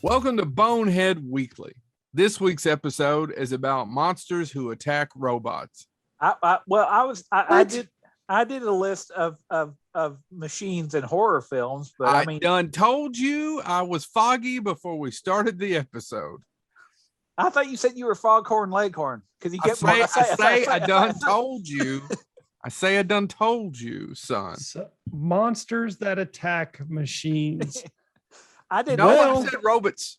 Welcome to Bonehead Weekly. This week's episode is about monsters who attack robots. I did a list of machines in horror films, but I mean, done told you I was foggy before we started the episode. I thought you said you were Foghorn Leghorn because you kept. I done told you. I say I done told you, son. So, monsters that attack machines. I did. No, I said robots.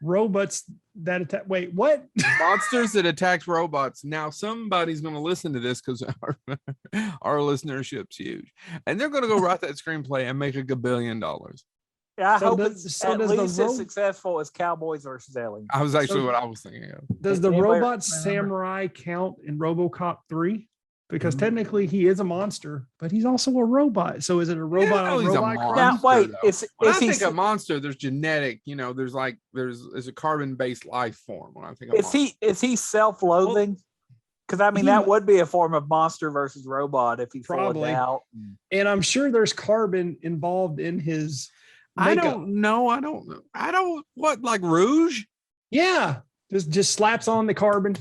Robots that attack. Wait, what? Monsters that attack robots. Now somebody's going to listen to this because our listenership's huge, and they're going to go write that screenplay and make $1 billion. Yeah, I hope it's at least as successful as Cowboys versus Aliens. I was actually what I was thinking of. Does the robot samurai count in RoboCop 3? Because technically he is a monster, but he's also a robot. So is it a robot on robot crime? Now, wait, when I think of monster, there's genetic, there's a carbon-based life form. When I think of is he self-loathing? Because I mean that would be a form of monster versus robot if he's probably out. And I'm sure there's carbon involved in his makeup. I don't know. What, like Rouge? Yeah. Just slaps on the carbon.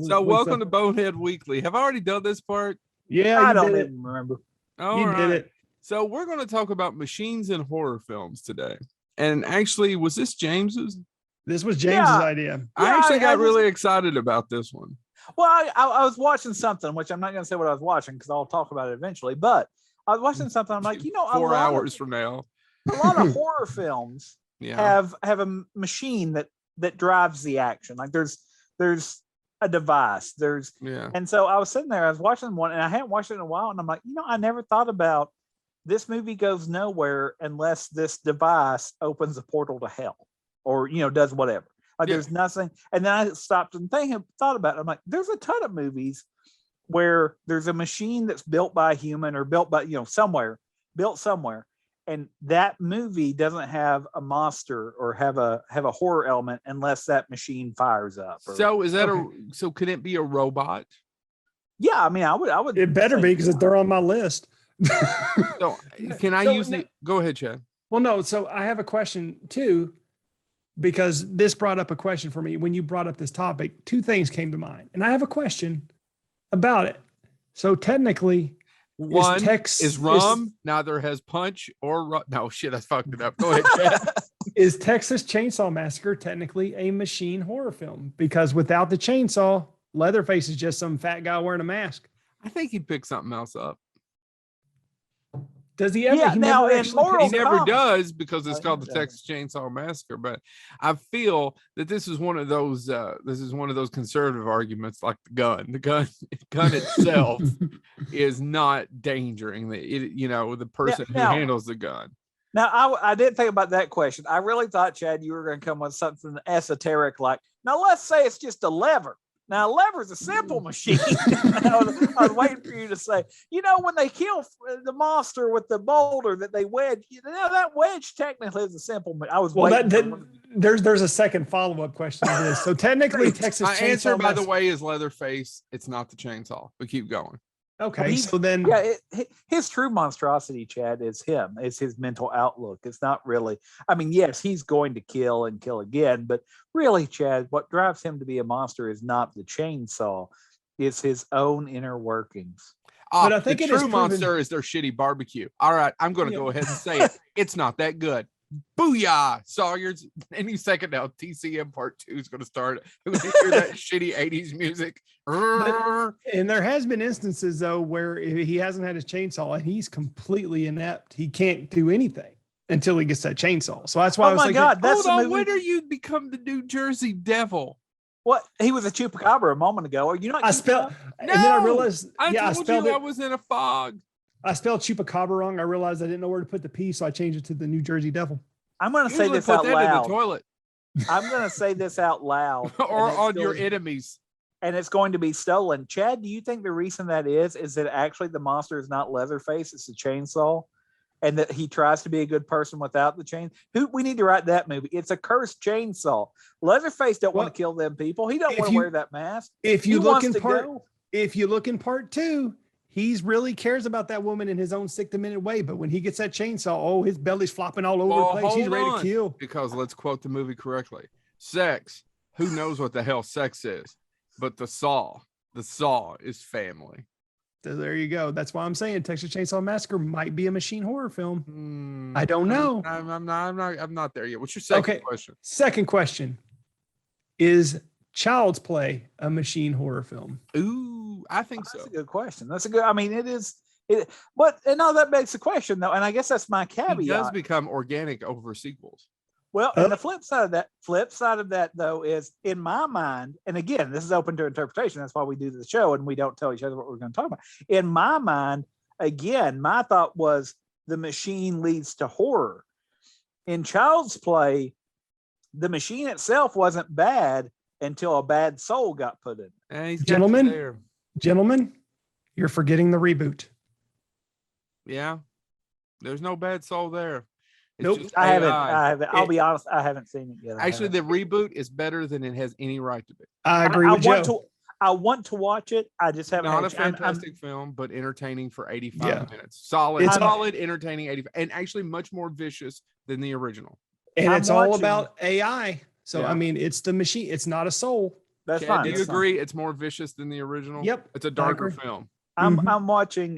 So welcome to Bonehead Weekly. Have I already done this part? Yeah, I don't even remember. You did it. So we're going to talk about machines in horror films today. And actually, was this James's? This was James's idea. I actually got really excited about this one. Well, I was watching something, which I'm not going to say what I was watching because I'll talk about it eventually. But I was watching something. I'm like, 4 hours from now, a lot of horror films have a machine that drives the action. Like there's a device. And so I was sitting there, I was watching one, and I hadn't watched it in a while, and I'm like, I never thought about this movie goes nowhere unless this device opens a portal to hell, or does whatever. Like there's nothing. And then I stopped and thought about it. I'm like, there's a ton of movies where there's a machine that's built by a human or built by built somewhere. And that movie doesn't have a monster or have a horror element unless that machine fires up. So is that so can it be a robot? Yeah, I mean, I would. It better be because they're on my list. So can I use it? Go ahead, Chad. Well, no. So I have a question too, because this brought up a question for me. When you brought up this topic, two things came to mind, and I have a question about it. So technically, one is rum, neither has punch or rum. No, shit, I fucked it up. Go ahead, Chad. Is Texas Chainsaw Massacre technically a machine horror film? Because without the chainsaw, Leatherface is just some fat guy wearing a mask. I think he'd pick something else up. Does he ever? Yeah, he never does because it's called the Texas Chainsaw Massacre. But I feel that this is one of those conservative arguments, like the gun itself is not endangering the person who handles the gun. Now, I didn't think about that question. I really thought, Chad, you were going to come with something esoteric like, now let's say it's just a lever. Now, a lever is a simple machine. I was waiting for you to say, when they kill the monster with the boulder that they wedge, that wedge technically is a simple. I was waiting. There's a second follow-up question to this. So technically, Texas My answer, by the way, is Leatherface. It's not the chainsaw, but keep going. Okay, so then his true monstrosity, Chad, is him. It's his mental outlook. It's not really. I mean, yes, he's going to kill and kill again, but really, Chad, what drives him to be a monster is not the chainsaw; it's his own inner workings. But I think the true monster is their shitty barbecue. All right, I'm going to go ahead and say it. It's not that good. Booyah! Sawyer's any second now. TCM Part 2 is going to start. When you hear that shitty 80s music. And there has been instances though where he hasn't had his chainsaw and he's completely inept. He can't do anything until he gets that chainsaw. So that's why I was like, hold on, when are you become the New Jersey Devil? What? He was a chupacabra a moment ago. Are you not? I spelled. And then I realized. I spelled it. I was in a fog. I spelled chupacabra wrong. I realized I didn't know where to put the P, so I changed it to the New Jersey Devil. I'm going to say this out loud. In the toilet. I'm going to say this out loud. Or on your enemies. And it's going to be stolen. Chad, do you think the reason that is that actually the monster is not Leatherface, it's a chainsaw? And that he tries to be a good person without the chain? We need to write that movie. It's a cursed chainsaw. Leatherface don't want to kill them people. He don't want to wear that mask. If you look in part 2, He's really cares about that woman in his own sick demented way. But when he gets that chainsaw, oh, his belly's flopping all over the place. He's ready to kill. Because let's quote the movie correctly. Sex. Who knows what the hell sex is? But the saw is family. So there you go. That's why I'm saying Texas Chainsaw Massacre might be a machine horror film. I don't know. I'm not there yet. What's your second question? Second question. Is Child's Play a machine horror film? Ooh, I think so. That's a good question. That's a good. I mean, it is. But no, that begs the question though, and I guess that's my caveat. It does become organic over sequels. Well, and the flip side of that though is, in my mind, and again, this is open to interpretation. That's why we do the show and we don't tell each other what we're going to talk about. In my mind, again, my thought was the machine leads to horror. In Child's Play, the machine itself wasn't bad until a bad soul got put in. Gentlemen, you're forgetting the reboot. Yeah, there's no bad soul there. Nope, I haven't. I'll be honest, I haven't seen it yet. Actually, the reboot is better than it has any right to be. I agree with Joe. I want to watch it. I just haven't. Not a fantastic film, but entertaining for 85 minutes. Solid, entertaining 85, and actually much more vicious than the original. And it's all about AI. So I mean, it's the machine. It's not a soul. That's fine. Do you agree? It's more vicious than the original. Yep, it's a darker film. I'm watching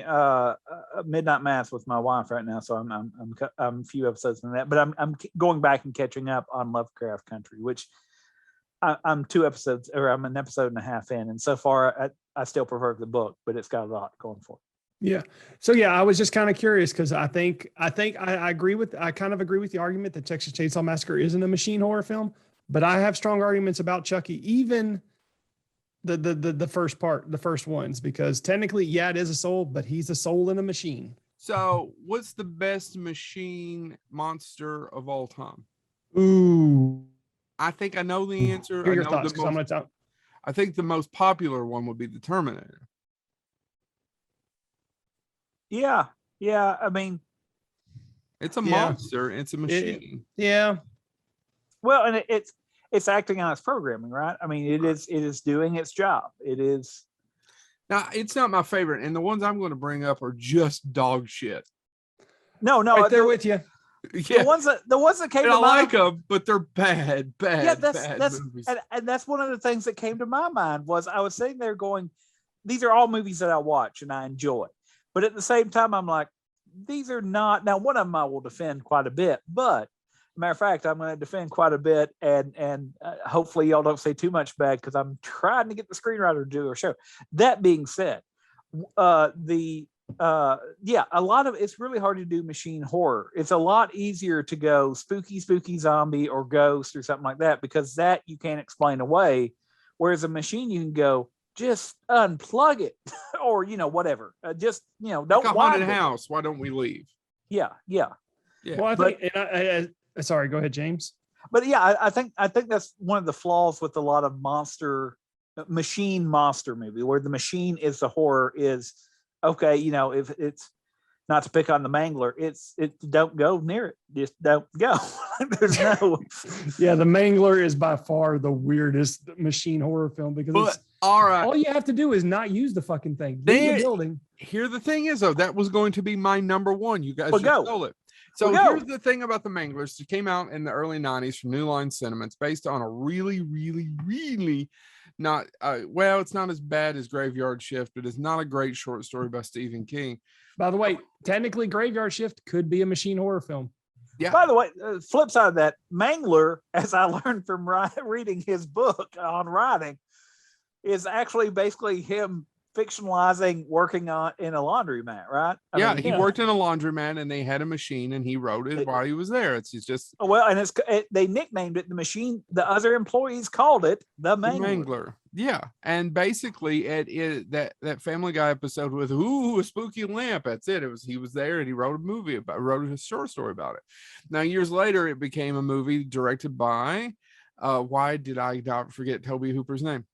Midnight Mass with my wife right now, so I'm a few episodes in that, but I'm going back and catching up on Lovecraft Country, which I'm 2 episodes, or I'm an episode and a half in, and so far I still prefer the book, but it's got a lot going for it. Yeah. So yeah, I was just kind of curious because I think I kind of agree with the argument that Texas Chainsaw Massacre isn't a machine horror film, but I have strong arguments about Chucky, even the first ones, because technically, yeah, it is a soul, but he's a soul in a machine. So what's the best machine monster of all time? Ooh, I think I know the answer. Your thoughts, because I'm going to talk. I think the most popular one would be the Terminator. Yeah. I mean, it's a monster. It's a machine. Well, and it's acting on its programming, right? I mean, it is doing its job. It is. Now, it's not my favorite, and the ones I'm going to bring up are just dog shit. No, right there with you. Yeah. The ones that came and to I mind, like them, but they're bad movies. And that's one of the things that came to my mind was I was sitting there going, these are all movies that I watch and I enjoy, but at the same time, I'm like, these are not. Now, one of them I will defend quite a bit, but matter of fact, I'm going to defend quite a bit, and hopefully y'all don't say too much bad because I'm trying to get the screenwriter to do a show. That being said, a lot of it's really hard to do machine horror. It's a lot easier to go spooky zombie or ghost or something like that, because that you can't explain away. Whereas a machine, you can go just unplug it or whatever. Don't like a haunted house. Why don't we leave? Yeah. Well, I think, and sorry, go ahead, James. But yeah, I think that's one of the flaws with a lot of machine monster movie, where the machine is the horror is okay. If it's not to pick on the Mangler, it's don't go near it. Just don't go. There's no. Yeah, the Mangler is by far the weirdest machine horror film because all you have to do is not use the fucking thing. Leave the building. Here the thing is though, that was going to be my number one. You guys stole it. So here's the thing about the Manglers. It came out in the early 90s from New Line Cinema. It's based on a really, really, really not, it's not as bad as Graveyard Shift, but it's not a great short story by Stephen King. By the way, technically Graveyard Shift could be a machine horror film. Yeah. By the way, flip side of that, Mangler, as I learned from reading his book on writing, is actually basically him fictionalizing working in a laundromat, right? He worked in a laundromat and they had a machine and he wrote it while he was there. It's just they nicknamed it the machine. The other employees called it the Mangler. Yeah, and basically that Family Guy episode with a spooky lamp. That's it. He was there and he wrote a short story about it. Now years later, it became a movie directed by why did I not forget Toby Hooper's name?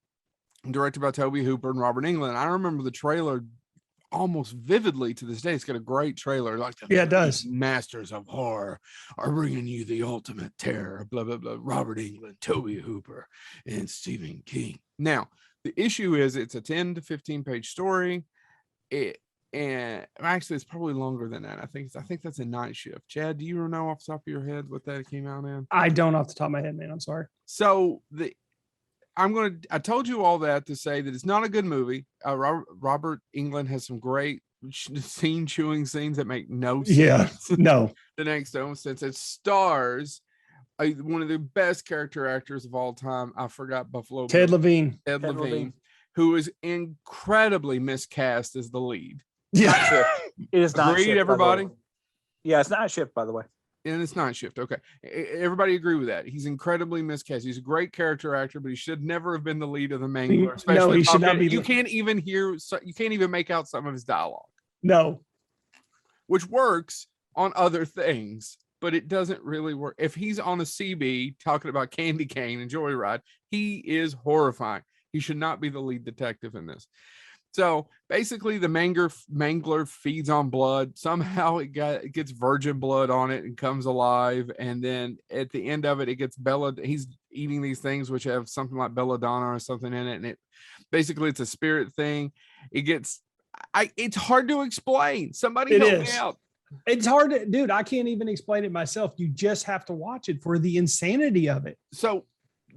Directed by Toby Hooper and Robert Englund. I remember the trailer almost vividly to this day. It's got a great trailer. It does. Masters of Horror are bringing you the ultimate terror. Blah blah blah. Robert Englund, Toby Hooper, and Stephen King. Now the issue is it's a 10 to 15 page story. And actually, it's probably longer than that. I think that's a night shift. Chad, do you know off the top of your head what that came out in? I don't off the top of my head, man. I'm sorry. So I told you all that to say that it's not a good movie. Robert Englund has some great scene chewing scenes that make no sense. Yeah, no. The next no sense. It stars one of the best character actors of all time. I forgot Buffalo Ted Bill. Levine. Ted Levine, who is incredibly miscast as the lead. Yeah, it is not. Agreed, shift, everybody. Yeah, it's not shift, by the way. And it's not shift. Okay, everybody agree with that. He's incredibly miscast. He's a great character actor, but he should never have been the lead of the Mangler. Especially no, he should not be. You can't even hear. You can't even make out some of his dialogue. No, which works on other things, but it doesn't really work. If he's on a CB talking about candy cane and Joyride, he is horrifying. He should not be the lead detective in this. So basically, the Mangler feeds on blood. Somehow it gets virgin blood on it and comes alive. And then at the end of it, it gets he's eating these things which have something like belladonna or something in it. And it's a spirit thing. It's hard to explain. Somebody help me out. It's hard to, dude. I can't even explain it myself. You just have to watch it for the insanity of it. So,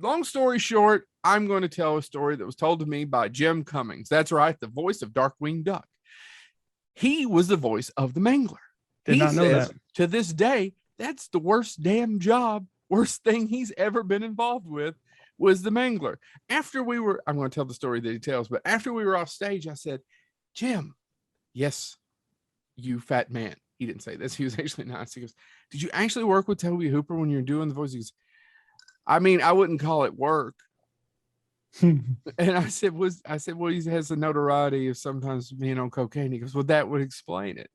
long story short, I'm going to tell a story that was told to me by Jim Cummings. That's right, the voice of Darkwing Duck. He was the voice of the Mangler. Did not know that. To this day, that's the worst thing he's ever been involved with was the Mangler. I'm going to tell the story that he tells, but after we were off stage, I said, Jim, yes, you fat man. He didn't say this. He was actually nice. He goes, did you actually work with Toby Hooper when you're doing the voice? He goes, I mean, I wouldn't call it work. And I said, well, he has the notoriety of sometimes being on cocaine. He goes, well, that would explain it.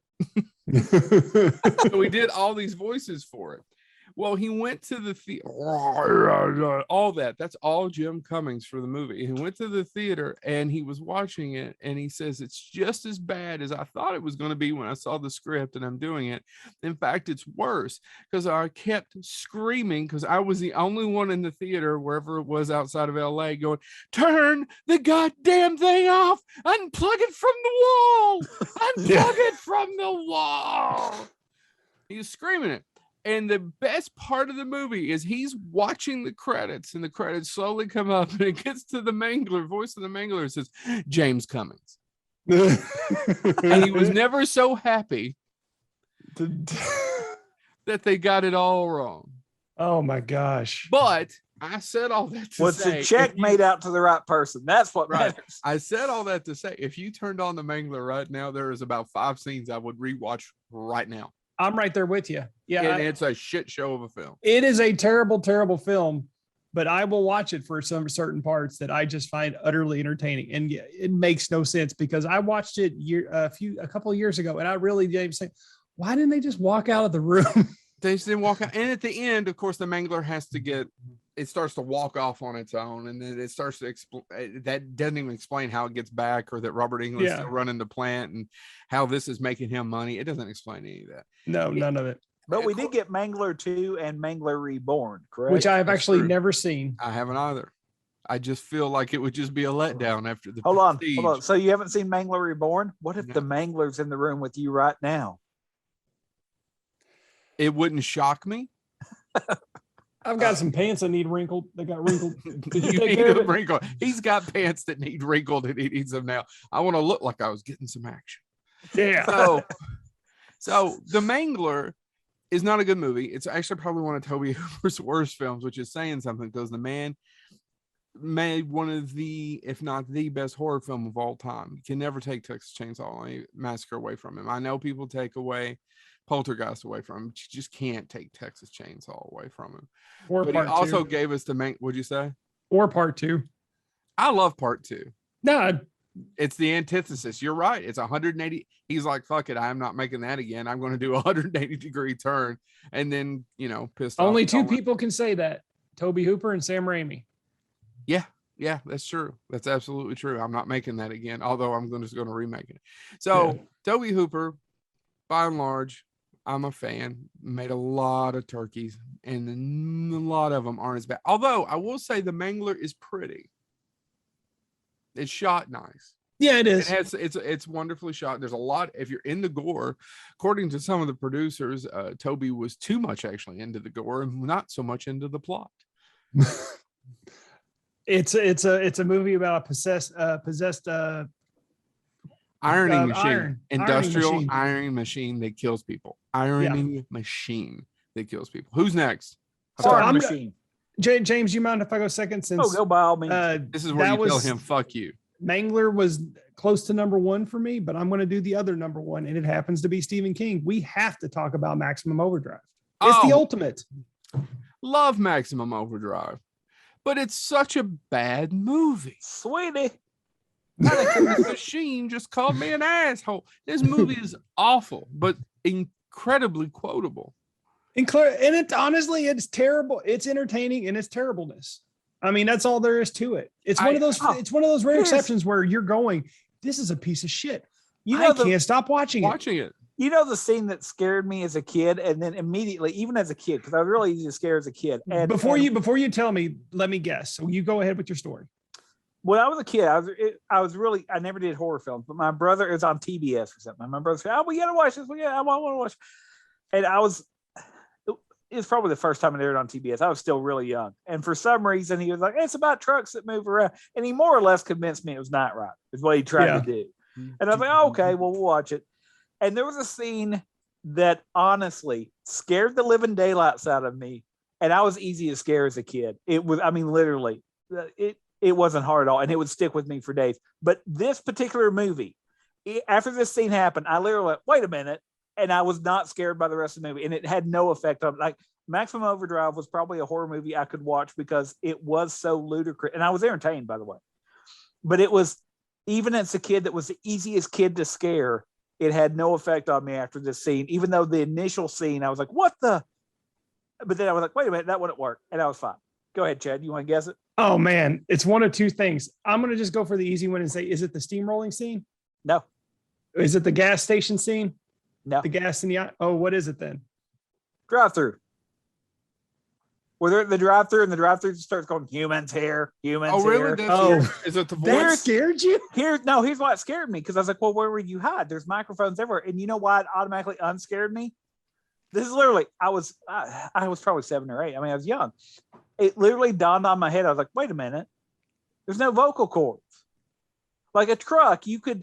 So we did all these voices for it. Well, he went to the theater, all that. That's all Jim Cummings for the movie. He went to the theater and he was watching it and he says, it's just as bad as I thought it was going to be when I saw the script and I'm doing it. In fact, it's worse because I kept screaming because I was the only one in the theater, wherever it was outside of LA, going, turn the goddamn thing off, unplug it from the wall, unplug it from the wall. He was screaming it. And the best part of the movie is he's watching the credits and the credits slowly come up and it gets to the Mangler, voice of the Mangler. It says, James Cummings. And he was never so happy that they got it all wrong. Oh my gosh. But I said all that to say. The check made out to the right person? That's what matters. I said all that to say, if you turned on the Mangler right now, there is about 5 scenes I would rewatch right now. I'm right there with you. Yeah. And it's a shit show of a film. It is a terrible, terrible film, but I will watch it for some certain parts that I just find utterly entertaining. And it makes no sense because I watched it a couple of years ago and I really didn't say, why didn't they just walk out of the room? They just didn't walk out. And at the end, of course, the Mangler starts to walk off on its own, and then it starts to explain. That doesn't even explain how it gets back, or that Robert Englund's still running the plant, and how this is making him money. It doesn't explain any of that. No, none of it. But we did get Mangler 2 and Mangler Reborn, correct? Which I have actually never seen. I haven't either. I just feel like it would just be a letdown after the Hold on. So you haven't seen Mangler Reborn? What if the Mangler's in the room with you right now? It wouldn't shock me. I've got some pants that need wrinkled. They got wrinkled. You need them wrinkled. He's got pants that need wrinkled and he needs them now. I want to look like I was getting some action. Yeah. So The Mangler is not a good movie. It's actually probably one of Toby Hooper's worst films, which is saying something because the man made one of the, if not the best horror film of all time. You can never take Texas Chainsaw Massacre away from him. I know people take away Poltergeist away from him. You just can't take Texas Chainsaw away from him. But he also gave us what'd you say? Or part 2. I love part 2. No, it's the antithesis. You're right. It's 180. He's like, fuck it. I'm not making that again. I'm going to do a 180-degree turn. And then, pissed off. Only 2 people can say that. Toby Hooper and Sam Raimi. Yeah, that's true. That's absolutely true. I'm not making that again, although I'm just going to remake it. So Toby Hooper, by and large, I'm a fan. Made a lot of turkeys, and a lot of them aren't as bad. Although I will say the Mangler is pretty. It's shot nice. Yeah, it is. It's wonderfully shot. There's a lot. If you're in the gore, according to some of the producers, Toby was too much actually into the gore and not so much into the plot. It's a movie about a possessed ironing machine, industrial ironing machine that kills people. Ironing machine that kills people. Who's next? Machine. James, you mind if I go second? Since go by all means. This is where you tell him, "Fuck you." Mangler was close to number one for me, but I'm going to do the other number one, and it happens to be Stephen King. We have to talk about Maximum Overdrive. It's the ultimate. Love Maximum Overdrive, but it's such a bad movie. Sweetie. The machine just called me an asshole. This movie is awful, but incredibly quotable. And it honestly, it's terrible. It's entertaining in its terribleness. I mean, that's all there is to it. It's one of those rare exceptions where you're going, this is a piece of shit. I can't stop watching it. You know the scene that scared me as a kid, and then immediately, even as a kid, because I was really easy to scare as a kid. And before you tell me, let me guess. So you go ahead with your story. When I was a kid, I never did horror films, but my brother is on TBS or something. My brother said, "Oh, we gotta watch this. I want to watch." And it was probably the first time it aired on TBS. I was still really young. And for some reason, he was like, it's about trucks that move around. And he more or less convinced me it was Night Ride, is what he tried to do. And I was like, oh, okay, well, we'll watch it. And there was a scene that honestly scared the living daylights out of me. And I was easy to scare as a kid. It was, I mean, literally, it wasn't hard at all. And it would stick with me for days. But this particular movie, after this scene happened, I literally went, wait a minute. And I was not scared by the rest of the movie. And it had no effect on, like, Maximum Overdrive was probably a horror movie I could watch because it was so ludicrous. And I was entertained, by the way. But it was, even as a kid that was the easiest kid to scare, it had no effect on me after this scene. Even though the initial scene, I was like, what the? But then I was like, wait a minute, that wouldn't work. And I was fine. Go ahead, Chad. You want to guess it? Oh, man. It's one of two things. I'm going to just go for the easy one and say, is it the steamrolling scene? No. Is it the gas station scene? No. The gas in the eye? Oh, what is it then? Drive-through. Where they're at the drive-through and the drive-through starts going, humans here, humans here. Oh, really? Is it the voice? That scared you? Here's why it scared me, because I was like, well, where would you hide? There's microphones everywhere. And you know why it automatically unscared me? This is literally, I was probably 7 or 8. I mean, I was young. It literally dawned on my head. I was like, wait a minute. There's no vocal cords. Like a truck, you could,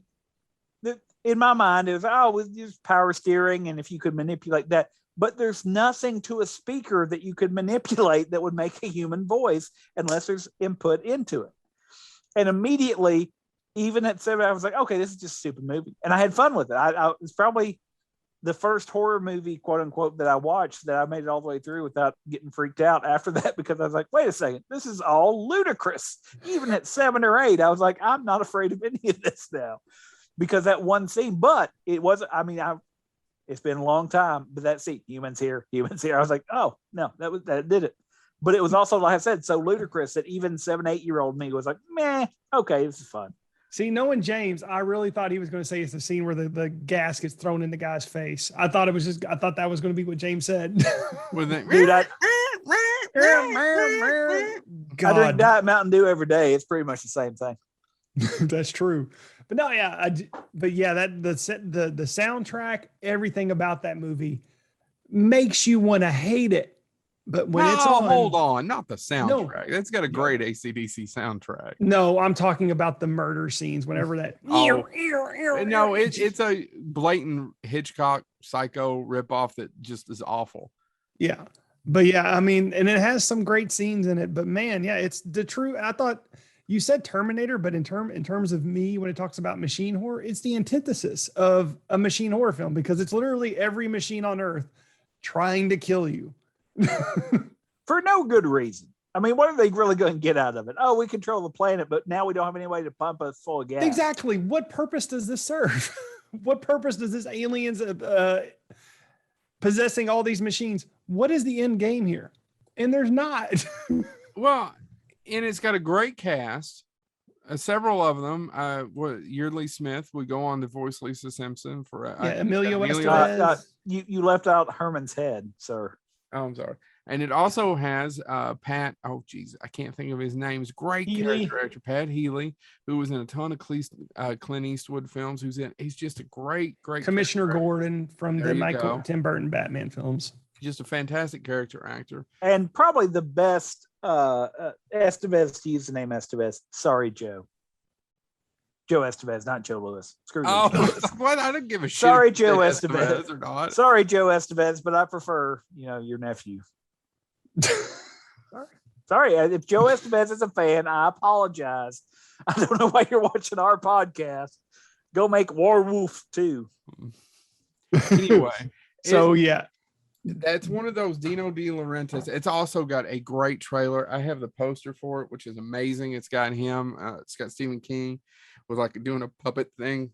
in my mind, it was, just power steering, and if you could manipulate that. But there's nothing to a speaker that you could manipulate that would make a human voice unless there's input into it. And immediately, even at 7, I was like, okay, this is just a stupid movie. And I had fun with it. It's probably the first horror movie, quote unquote, that I watched that I made it all the way through without getting freaked out after that, because I was like, wait a second, this is all ludicrous. Even at 7 or 8, I was like, I'm not afraid of any of this now. Because that one scene, but it wasn't, I mean, it's been a long time, but that scene, humans here. I was like, oh, no, that did it. But it was also, like I said, so ludicrous that even 7, 8-year-old me was like, meh, okay, this is fun. See, knowing James, I really thought he was going to say it's the scene where the gas gets thrown in the guy's face. I thought that was going to be what James said. Dude, I drink Diet Mountain Dew every day. It's pretty much the same thing. That's true. But no, yeah, that the soundtrack, everything about that movie makes you want to hate it. But when it's on, hold on, not the soundtrack. It's got a great AC/DC soundtrack. No, I'm talking about the murder scenes. Whenever that, no, it's a blatant Hitchcock Psycho ripoff that just is awful. Yeah, but yeah, I mean, and it has some great scenes in it. But man, yeah, it's the true. I thought. You said Terminator, but in terms of me, when it talks about machine horror, it's the antithesis of a machine horror film, because it's literally every machine on Earth trying to kill you. For no good reason. I mean, what are they really going to get out of it? Oh, we control the planet, but now we don't have any way to pump us full of gas. Exactly. What purpose does this serve? What purpose does this aliens possessing all these machines? What is the end game here? And there's not. Well, and it's got a great cast. Several of them. Yeardley Smith would go on to voice Lisa Simpson for Emilio Estevez. You left out Herman's Head, sir. Oh, I'm sorry. And it also has Pat, oh geez, I can't think of his name. He's great character actor, Pat Healy, who was in a ton of Clint Eastwood films. He's just a great Commissioner Gordon from the Tim Burton Batman films. Just a fantastic character actor. And probably the best Estevez, to use the name Estevez. Sorry, Joe. Joe Estevez, not Joe Lewis. Screw you. Oh, what? I don't give a shit. Sorry, Joe Estevez. Or not. Sorry, Joe Estevez, but I prefer, your nephew. Sorry, if Joe Estevez is a fan, I apologize. I don't know why you're watching our podcast. Go make Warwolf 2. Anyway, so yeah, that's one of those Dino De Laurentiis. It's also got a great trailer. I have the poster for it, which is amazing. It's got him. It's got Stephen King with like doing a puppet thing.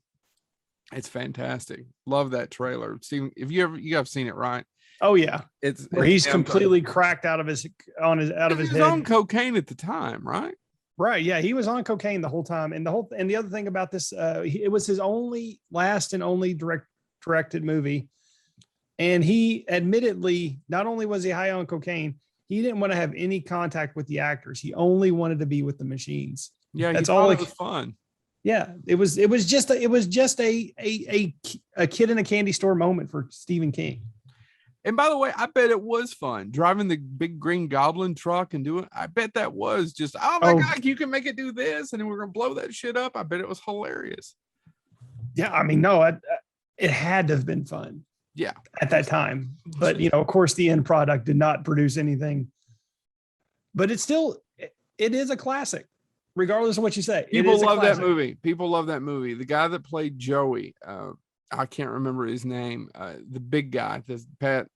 It's fantastic. Love that trailer. Stephen, if you have seen it, right? Oh yeah, it's where he's completely cracked out of his head. He was on cocaine at the time, right? Right. Yeah, he was on cocaine the whole time, and the other thing about this, it was his last and only directed movie, and he admittedly not only was he high on cocaine, he didn't want to have any contact with the actors. He only wanted to be with the machines. Yeah, that's all. It was fun. Yeah, it was just a kid in a candy store moment for Stephen King. And by the way, I bet it was fun driving the big green goblin truck and doing. I bet that was just, oh my God, you can make it do this, and then we're gonna blow that shit up. I bet it was hilarious. Yeah, I mean, no, it had to have been fun. Yeah, at that time, but of course, the end product did not produce anything. But it is a classic, regardless of what you say. People love that movie. People love that movie. The guy that played Joey. I can't remember his name. The big guy, the Pat,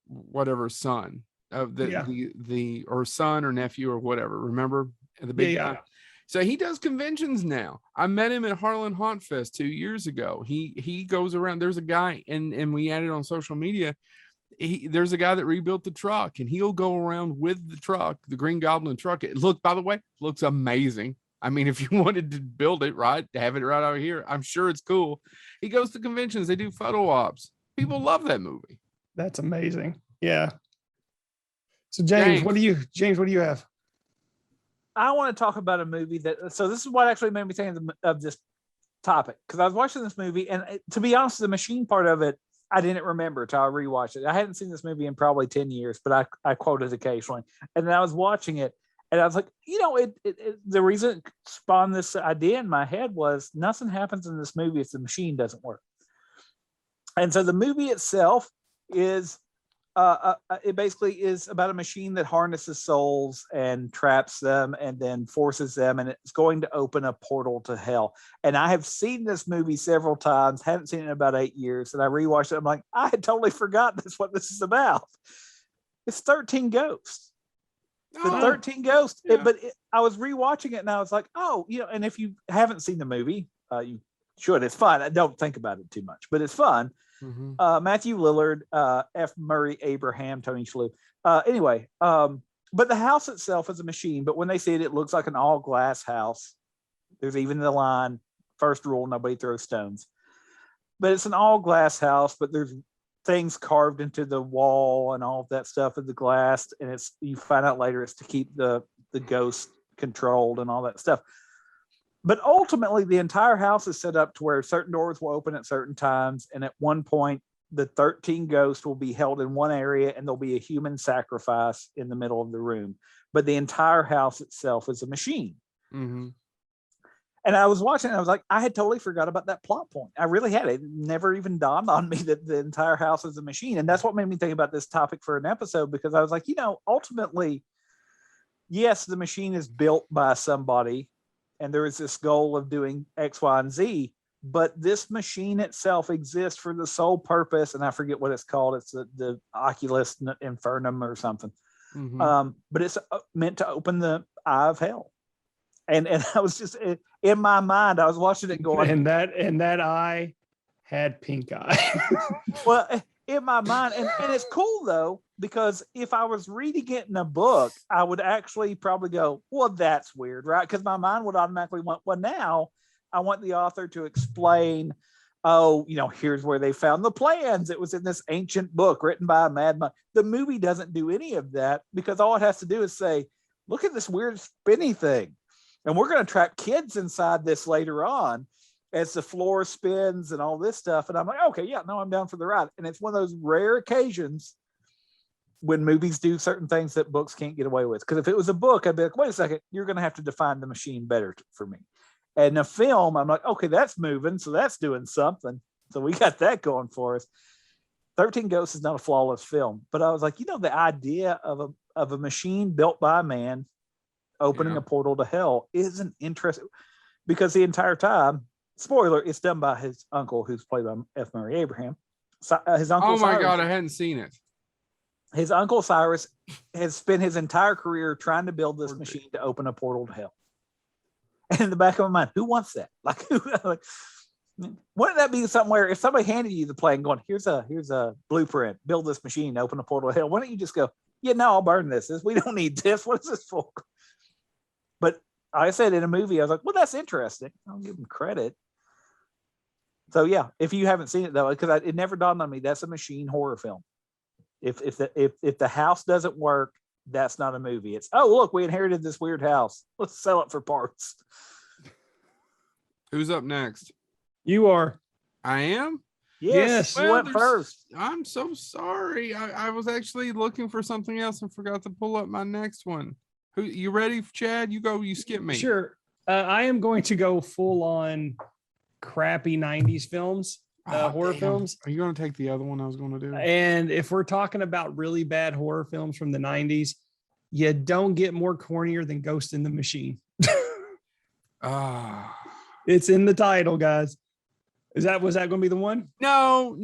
whatever son of the or son or nephew or whatever. Remember the big guy? So he does conventions now. I met him at Harlan Haunt Fest 2 years ago. He goes around. There's a guy, and we added on social media. There's a guy that rebuilt the truck, and he'll go around with the truck, the Green Goblin truck. By the way, looks amazing. I mean, if you wanted to build it right, to have it right over here, I'm sure it's cool. He goes to conventions. They do photo ops. People love that movie. That's amazing. Yeah. So James, what do you have? I want to talk about a movie so this is what actually made me think of this topic. Because I was watching this movie, and to be honest, the machine part of it, I didn't remember until I rewatched it. I hadn't seen this movie in probably 10 years, but I quoted occasionally. And then I was watching it, and I was like, the reason it spawned this idea in my head was nothing happens in this movie if the machine doesn't work. And so the movie itself is, it basically is about a machine that harnesses souls and traps them and then forces them, and it's going to open a portal to hell. And I have seen this movie several times, haven't seen it in about 8 years, and I rewatched it. I'm like, I had totally forgotten that's what this is about. It's 13 Ghosts. The 13 Ghosts. Yeah. I was rewatching it, and I was like, and if you haven't seen the movie, you should. It's fun. I don't think about it too much, but it's fun. Mm-hmm. Matthew Lillard, F. Murray Abraham, Tony Shalhoub. Anyway, but the house itself is a machine, but when they see it, it looks like an all glass house. There's even the line, first rule, nobody throws stones. But it's an all glass house, but there's things carved into the wall and all of that stuff in the glass. And you find out later it's to keep the ghost controlled and all that stuff. But ultimately, the entire house is set up to where certain doors will open at certain times. And at one point, the 13 ghosts will be held in one area, and there'll be a human sacrifice in the middle of the room. But the entire house itself is a machine. Mm-hmm. And I was watching, and I was like, I had totally forgot about that plot point. I really had. It never even dawned on me that the entire house is a machine. And that's what made me think about this topic for an episode, because I was like, ultimately, yes, the machine is built by somebody, and there is this goal of doing X, Y, and Z, but this machine itself exists for the sole purpose, and I forget what it's called. It's the Oculus Infernum or something. Mm-hmm. But it's meant to open the eye of hell. And I was just in my mind, I was watching it going, and that eye had pink eye. Well, in my mind, and it's cool though, because if I was reading it in a book, I would actually probably go, well, that's weird, right? Because my mind would automatically want, well, now I want the author to explain oh, here's where they found the plans. It was in this ancient book written by a madman. The movie doesn't do any of that because all it has to do is say, look at this weird spinny thing. And we're going to trap kids inside this later on as the floor spins and all this stuff. And I'm like, okay, yeah, no, I'm down for the ride. And it's one of those rare occasions when movies do certain things that books can't get away with. Because if it was a book, I'd be like, wait a second, you're going to have to define the machine better for me. And a film, I'm like, okay, that's moving, so that's doing something. So we got that going for us. 13 Ghosts is not a flawless film, but I was like, the idea of a machine built by a man opening a portal to hell isn't interesting, because the entire time, spoiler, it's done by his uncle, who's played by F. Murray Abraham. So, his uncle. Oh my God, I hadn't seen it. His uncle Cyrus has spent his entire career trying to build this machine to open a portal to hell. And in the back of my mind, who wants that? Wouldn't that be somewhere if somebody handed you the plan going, here's a blueprint, build this machine, open a portal to hell? Why don't you just go, yeah, no, I'll burn this. We don't need this. What is this for? But I said in a movie, I was like, well, that's interesting. I'll give them credit. So yeah, if you haven't seen it though, because it never dawned on me, that's a machine horror film. If the house doesn't work, that's not a movie. It's, oh, look, we inherited this weird house. Let's sell it for parts. Who's up next? You are. I am? Yes. You went first. I'm so sorry. I was actually looking for something else and forgot to pull up my next one. Who you ready, Chad? You go, you skip me. Sure. I am going to go full on crappy 90s films. Horror films. Are you going to take the other one I was going to do? And if we're talking about really bad horror films from the 90s, you don't get more cornier than Ghost in the Machine. It's in the title, guys. Was that going to be the one? No,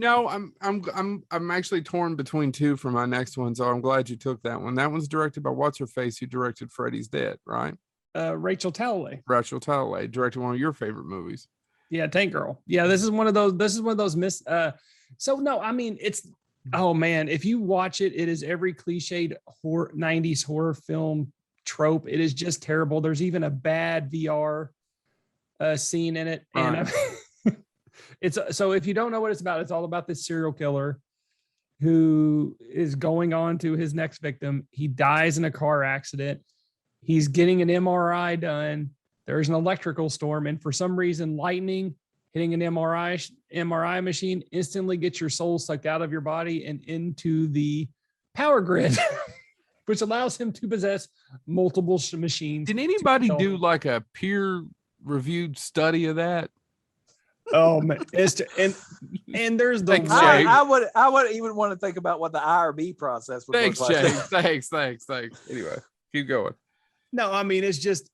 I'm actually torn between two for my next one, so I'm glad you took that one. That one's directed by what's her face, who directed Freddy's Dead, right? Rachel Talalay. Rachel Talalay directed one of your favorite movies. Yeah, Tank Girl. Yeah, this is one of those so no, I mean, it's, oh man, if you watch it, it is every cliched 90s horror film trope. It is just terrible. There's even a bad VR scene in it. And it's, so if you don't know what it's about, it's all about this serial killer who is going on to his next victim. He dies in a car accident. He's getting an MRI done. There's an electrical storm, and for some reason, lightning hitting an MRI machine instantly gets your soul sucked out of your body and into the power grid, which allows him to possess multiple machines. Did anybody do like a peer-reviewed study of that? Oh man, and there's the I would even want to think about what the IRB process would look like. Thanks. Anyway, keep going. No, I mean, it's just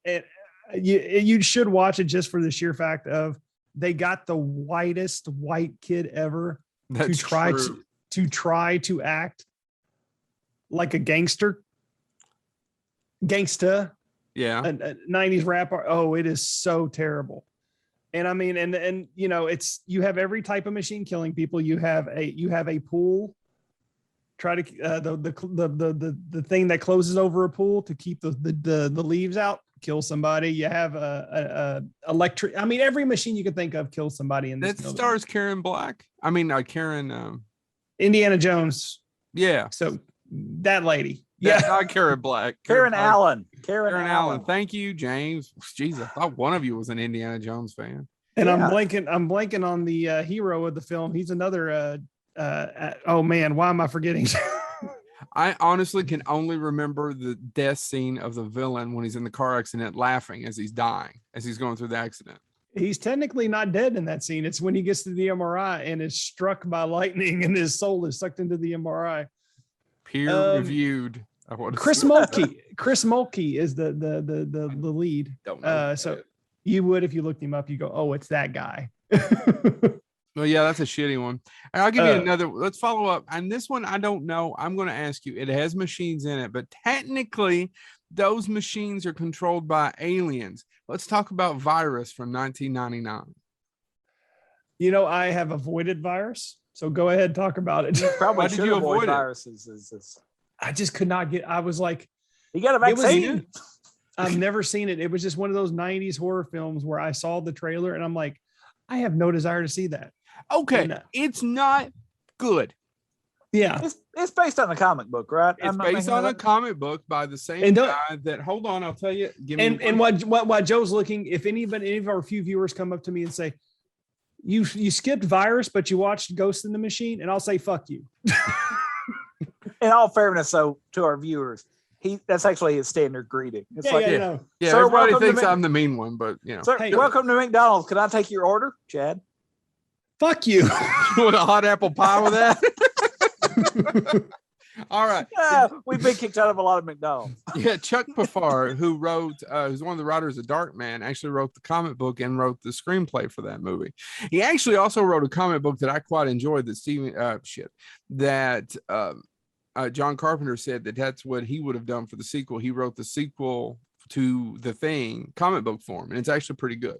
you should watch it just for the sheer fact of they got the whitest white kid ever to try to act like a gangster. Yeah. A 90s rapper. Oh, it is so terrible. And I mean, and it's, you have every type of machine killing people. You have a pool. Try to the thing that closes over a pool to keep the leaves out. Kill somebody. You have a electric. I mean, every machine you can think of kills somebody in this. That stars Karen Black. I mean, Karen. Indiana Jones. Yeah. So that lady. Yeah, not Karen Black. Karen Allen. Karen Allen. Thank you, James. Jeez, I thought one of you was an Indiana Jones fan. And I'm blanking on the hero of the film. He's another. Oh man, why am I forgetting? I honestly can only remember the death scene of the villain when he's in the car accident, laughing as he's dying, as he's going through the accident. He's technically not dead in that scene. It's when he gets to the MRI and is struck by lightning and his soul is sucked into the MRI. Peer reviewed. Chris Mulkey. Chris Mulkey is the lead. Don't know. So you would, if you looked him up, you go, oh, it's that guy. Well, yeah, that's a shitty one. I'll give you another. Let's follow up. And this one, I don't know. I'm going to ask you. It has machines in it, but technically, those machines are controlled by aliens. Let's talk about Virus from 1999. I have avoided Virus, so go ahead and talk about it. Why did you avoid viruses? I just could not get. I was like, you got a vaccine. I've never seen it. It was just one of those 90s horror films where I saw the trailer and I'm like, I have no desire to see that. Okay, it's not good. Yeah, it's based on a comic book, right? It's based on a comic book by the same guy that. Hold on, I'll tell you. And what Joe's looking. If any of our few viewers come up to me and say, "You skipped Virus, but you watched Ghost in the Machine," and I'll say, "Fuck you." In all fairness, so to our viewers, that's actually his standard greeting. It's yeah. Sir, everybody thinks I'm the mean one, but Sir, welcome to McDonald's. Can I take your order, Chad? Fuck you. You want a hot apple pie with that? All right. Yeah, we've been kicked out of a lot of McDonald's. Yeah, Chuck Pafar, who wrote, who's one of the writers of Darkman, actually wrote the comic book and wrote the screenplay for that movie. He actually also wrote a comic book that I quite enjoyed. That John Carpenter said that's what he would have done for the sequel. He wrote the sequel to The Thing comic book form, and it's actually pretty good.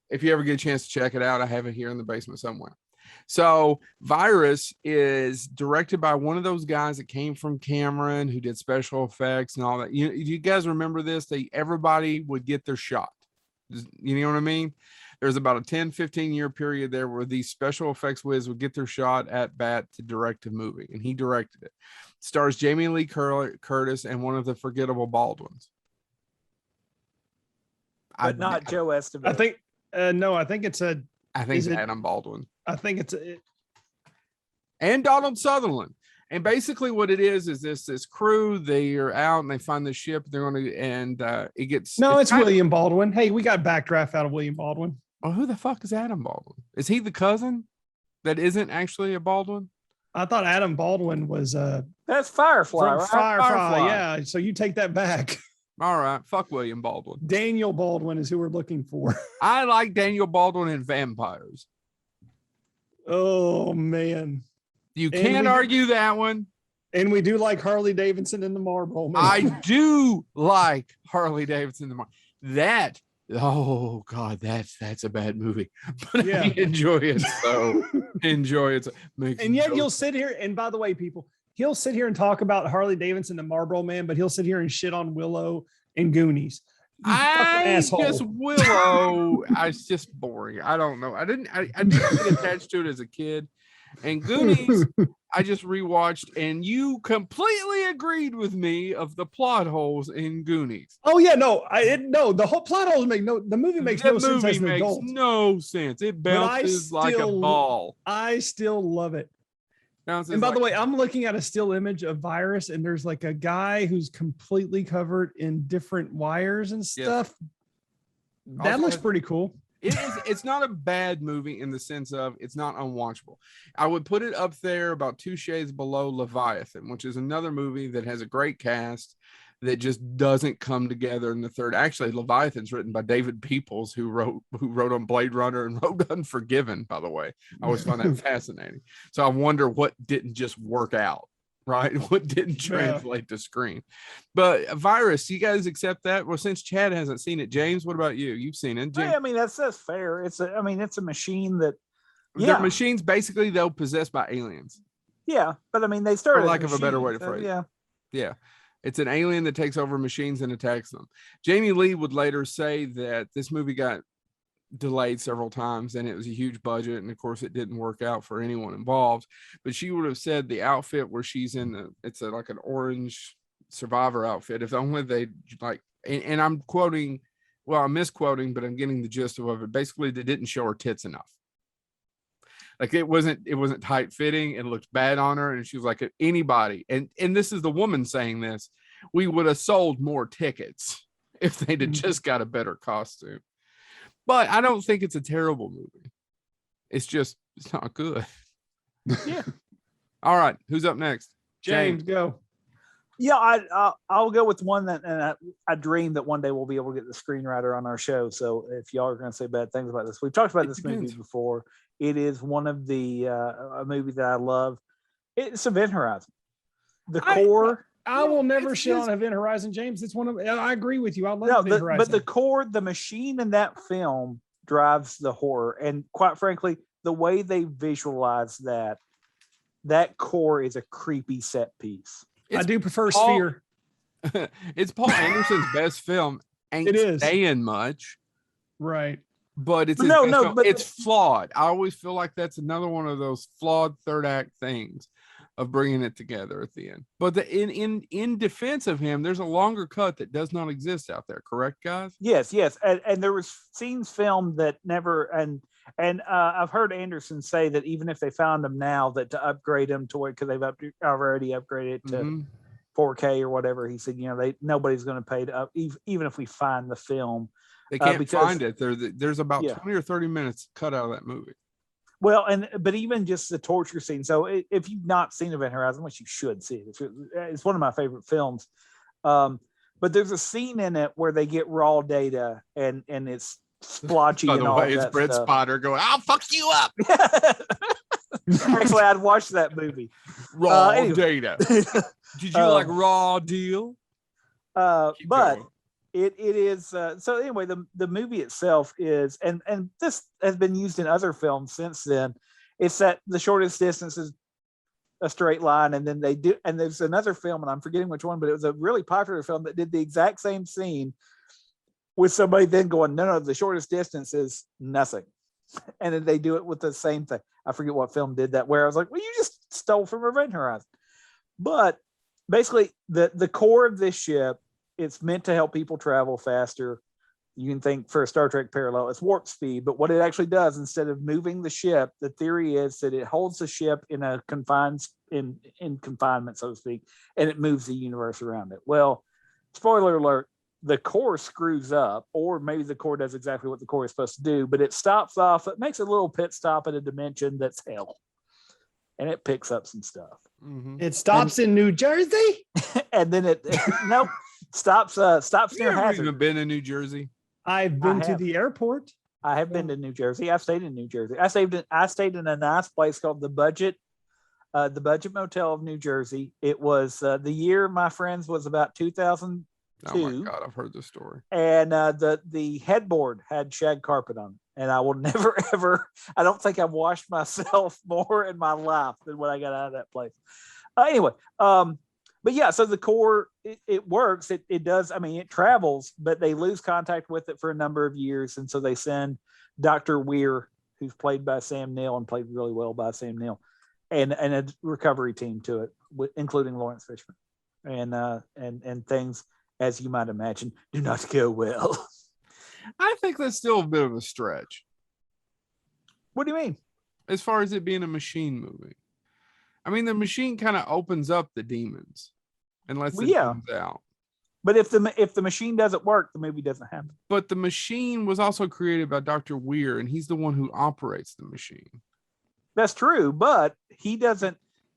If you ever get a chance to check it out, I have it here in the basement somewhere. So Virus is directed by one of those guys that came from Cameron, who did special effects and all that. You guys remember this? Everybody would get their shot. You know what I mean? There's about a 10-15 year period there where these special effects whiz would get their shot at bat to direct a movie, and he directed it. Stars Jamie Lee Curtis and one of the forgettable Baldwins. But not Joe Estevez. I think no, I think it's Adam Baldwin. I think it's and Donald Sutherland. And basically what it is this crew, they are out and they find the ship. They're going to, and it gets. No, it's William Baldwin. Hey, we got backdraft out of William Baldwin. Oh, who the fuck is Adam Baldwin? Is he the cousin that isn't actually a Baldwin? I thought Adam Baldwin was that's Firefly, right? Firefly, yeah. So you take that back. All right, fuck William Baldwin. Daniel Baldwin is who we're looking for. I like Daniel Baldwin in Vampires. Oh man, you can't argue that one. And we do like Harley Davidson in the Marlboro Man. I do like Harley Davidson in the Marlboro. That, oh god, that's a bad movie, but yeah. I enjoy it. So enjoy it. And yet you'll sit here, and by the way, people, he'll sit here and talk about Harley Davidson and Marlboro Man, but he'll sit here and shit on Willow and Goonies. Willow. It's just boring. I don't know. I didn't get attached to it as a kid. And Goonies, I just rewatched, and you completely agreed with me of the plot holes in Goonies. Oh yeah, the whole plot holes make no. The movie makes no sense as an adult. No sense. It bounces like a ball. I still love it. And by the way, I'm looking at a still image of Virus, and there's like a guy who's completely covered in different wires and stuff. Yeah. That looks pretty cool. It's not a bad movie in the sense of it's not unwatchable. I would put it up there about 2 shades below Leviathan, which is another movie that has a great cast that just doesn't come together in the third. Actually, Leviathan's written by David Peoples, who wrote on Blade Runner and wrote Unforgiven, by the way. I always find that fascinating. So I wonder what didn't just work out, right? What didn't translate to screen. But Virus, you guys accept that? Well, since Chad hasn't seen it, James, what about you? You've seen it. James? Yeah, I mean, that's fair. It's a machine that, they're machines basically, though, possessed by aliens. Yeah, but I mean, they started. For lack of a better way to phrase it. Yeah. It's an alien that takes over machines and attacks them. Jamie Lee would later say that this movie got delayed several times and it was a huge budget. And of course, it didn't work out for anyone involved. But she would have said the outfit where she's in, it's like an orange survivor outfit. If only they like, and I'm quoting, well, I'm misquoting, but I'm getting the gist of it. Basically, they didn't show her tits enough. Like it wasn't tight fitting. It looked bad on her. And she was like, if anybody, and this is the woman saying this, we would have sold more tickets if they'd have just got a better costume. But I don't think it's a terrible movie. It's not good. Yeah. All right. Who's up next? James, go. Yeah, I'll go with one that, and I dream that one day we'll be able to get the screenwriter on our show. So if y'all are going to say bad things about this, we've talked about this movie before. It is one of the a movie that I love. It's Event Horizon. The core. I will never shit on Event Horizon, James. It's one of. I agree with you. I love Event Horizon. But the core, the machine in that film drives the horror, and quite frankly, the way they visualize that core is a creepy set piece. I do prefer Sphere. It's Paul Anderson's best film. Ain't it is saying much, right? but it's it's flawed. I always feel like that's another one of those flawed third act things of bringing it together at the end. But in defense of him, there's a longer cut that does not exist out there. Correct, guys? Yes. And there was scenes filmed that never, and I've heard Anderson say that even if they found them now, that to upgrade them to it, because they've already upgraded to 4K or whatever, he said, nobody's going to pay to up, even if we find the film. They can't find it. There's about 20 or 30 minutes cut out of that movie. Well, but even just the torture scene. So if you've not seen Event Horizon, which you should see, it's one of my favorite films. But there's a scene in it where they get raw data and it's splotchy. By the way, it's Brett Spotter going, "I'll fuck you up." Actually, I'd watch that movie. Raw data. Did you like Raw Deal? But it is so anyway, the movie itself is, and this has been used in other films since then. It's that the shortest distance is a straight line, and then and there's another film, and I'm forgetting which one, but it was a really popular film that did the exact same scene with somebody then going, no, the shortest distance is nothing. And then they do it with the same thing. I forget what film did that, where I was like, well, you just stole from Event Horizon. But basically the core of this ship, it's meant to help people travel faster. You can think for a Star Trek parallel, it's warp speed, but what it actually does, instead of moving the ship, the theory is that it holds the ship in a confined, in confinement, so to speak, and it moves the universe around it. Well, spoiler alert, the core screws up, or maybe the core does exactly what the core is supposed to do, but it stops off, it makes a little pit stop at a dimension that's hell. And it picks up some stuff. Mm-hmm. It stops in New Jersey, and then it stops near Hazard. You've been in New Jersey? I've been to the airport. I have been to New Jersey. I've stayed in New Jersey. I stayed in a nice place called the Budget Motel of New Jersey. It was the year my friends was about 2002. Oh my God, I've heard this story. And the headboard had shag carpet on it. And I will never, ever, I don't think I've washed myself more in my life than when I got out of that place. Anyway, but yeah, so the core, it works. It does. I mean, it travels, but they lose contact with it for a number of years. And so they send Dr. Weir, who's played by Sam Neill and played really well by Sam Neill, and a recovery team to it, including Lawrence Fishburne, and things, as you might imagine, do not go well. I think that's still a bit of a stretch. What do you mean? As far as it being a machine movie. I mean, the machine kind of opens up the demons and lets it out. But if the machine doesn't work, the movie doesn't happen. But the machine was also created by Dr. Weir, and he's the one who operates the machine. That's true, but